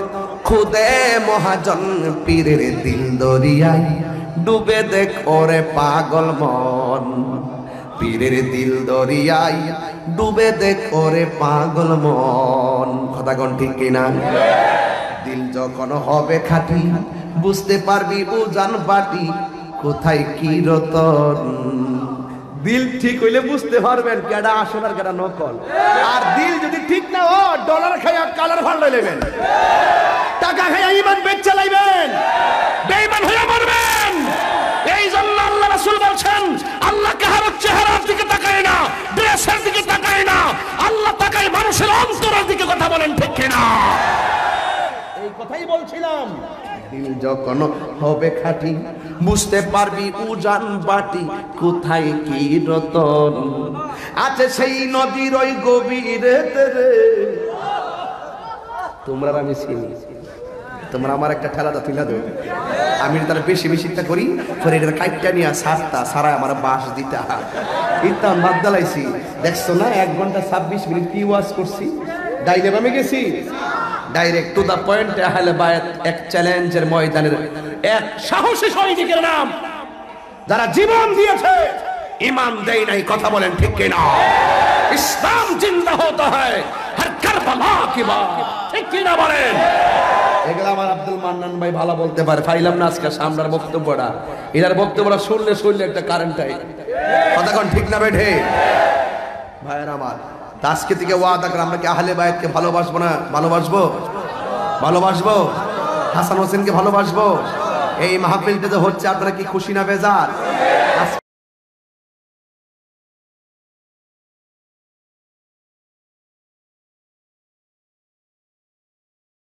খুদে মহাজন। পীরের দিল দরিয়ায় ডুবে দেখ ওরে পাগল মন, পীরের দিল দরিয়ায় ডুবে দেখ ওরে পাগল মন। কথা কোন ঠিক কিনা? দিল যখন হবে খাঁটি বুঝতে পারবি উজান বাটি কোথায় কি রতন। দিল ঠিক হইলে বুঝতে পারবেন কেডা আসল আর কেডা নকল। আর দিল যদি ঠিক না হয় ডলার খাইয়া কালার ভান্ডাই নেবেন, টাকা খাইয়া ইমান বেচ চালাইবেন, বেঈমান হয়ে মরবেন। এই জন্য আল্লাহ রাসূল বলছেন আল্লাহ কারো চেহারার দিকে তাকায় না, ড্রেসের দিকে তাকায় না, আল্লাহ তাকায় মানুষের অন্তরের দিকে। কথা বলেন ঠিক কিনা? এই কথাই বলছিলাম। দিল যখন হবে খাঁটি বুঝতে পারবি উজান বাটি কোথায় কি রতন আছে সেই নদীর ওই গভীরে রে। তোমরা আমি চিনি, তোমরা আমার একটা ঠেলা দাও তুলে দেবো, আমি তার বেশি বেশিটা করি পরে এটা কাইটটা নিয়ে সারতা সারা আমার বাস দিতা ইতাম বাদ দালাইছি। দেখছো না 1 ঘন্টা 26 মিনিট কি ওয়াজ করছি, ডাইলে আমি গেছি ডাইরেক্ট টু দা পয়েন্ট। আহলে বায়াত এক চ্যালেঞ্জের ময়দানের এক সাহসী সৈনিকের নাম যারা জীবন দিয়েছে ইমান দেয় নাই। কথা বলেন ঠিক কিনা? ইসলাম জিন্দা হতা হয় হর কারবালা কি বাত, ঠিক কিনা বলেন? এগুলা আমার আব্দুল মান্নান ভাই ভালো বলতে পারে। পাইলাম না আজকে সামনের বক্তব্যটা, এটার বক্তব্যটা শুনলে একটা কারেন্টটাই। কথা কোন ঠিক না বেঠে ভাইয়ের আমার? আজকে থেকে ওয়াদা করে আমরা কি আহলে বায়াতকে ভালোবাসবো না? ভালোবাসবো। হাসান হোসেনকে ভালোবাসবো। এই মাহফিলটা যে হচ্ছে আপনারা কি খুশি না বেজার?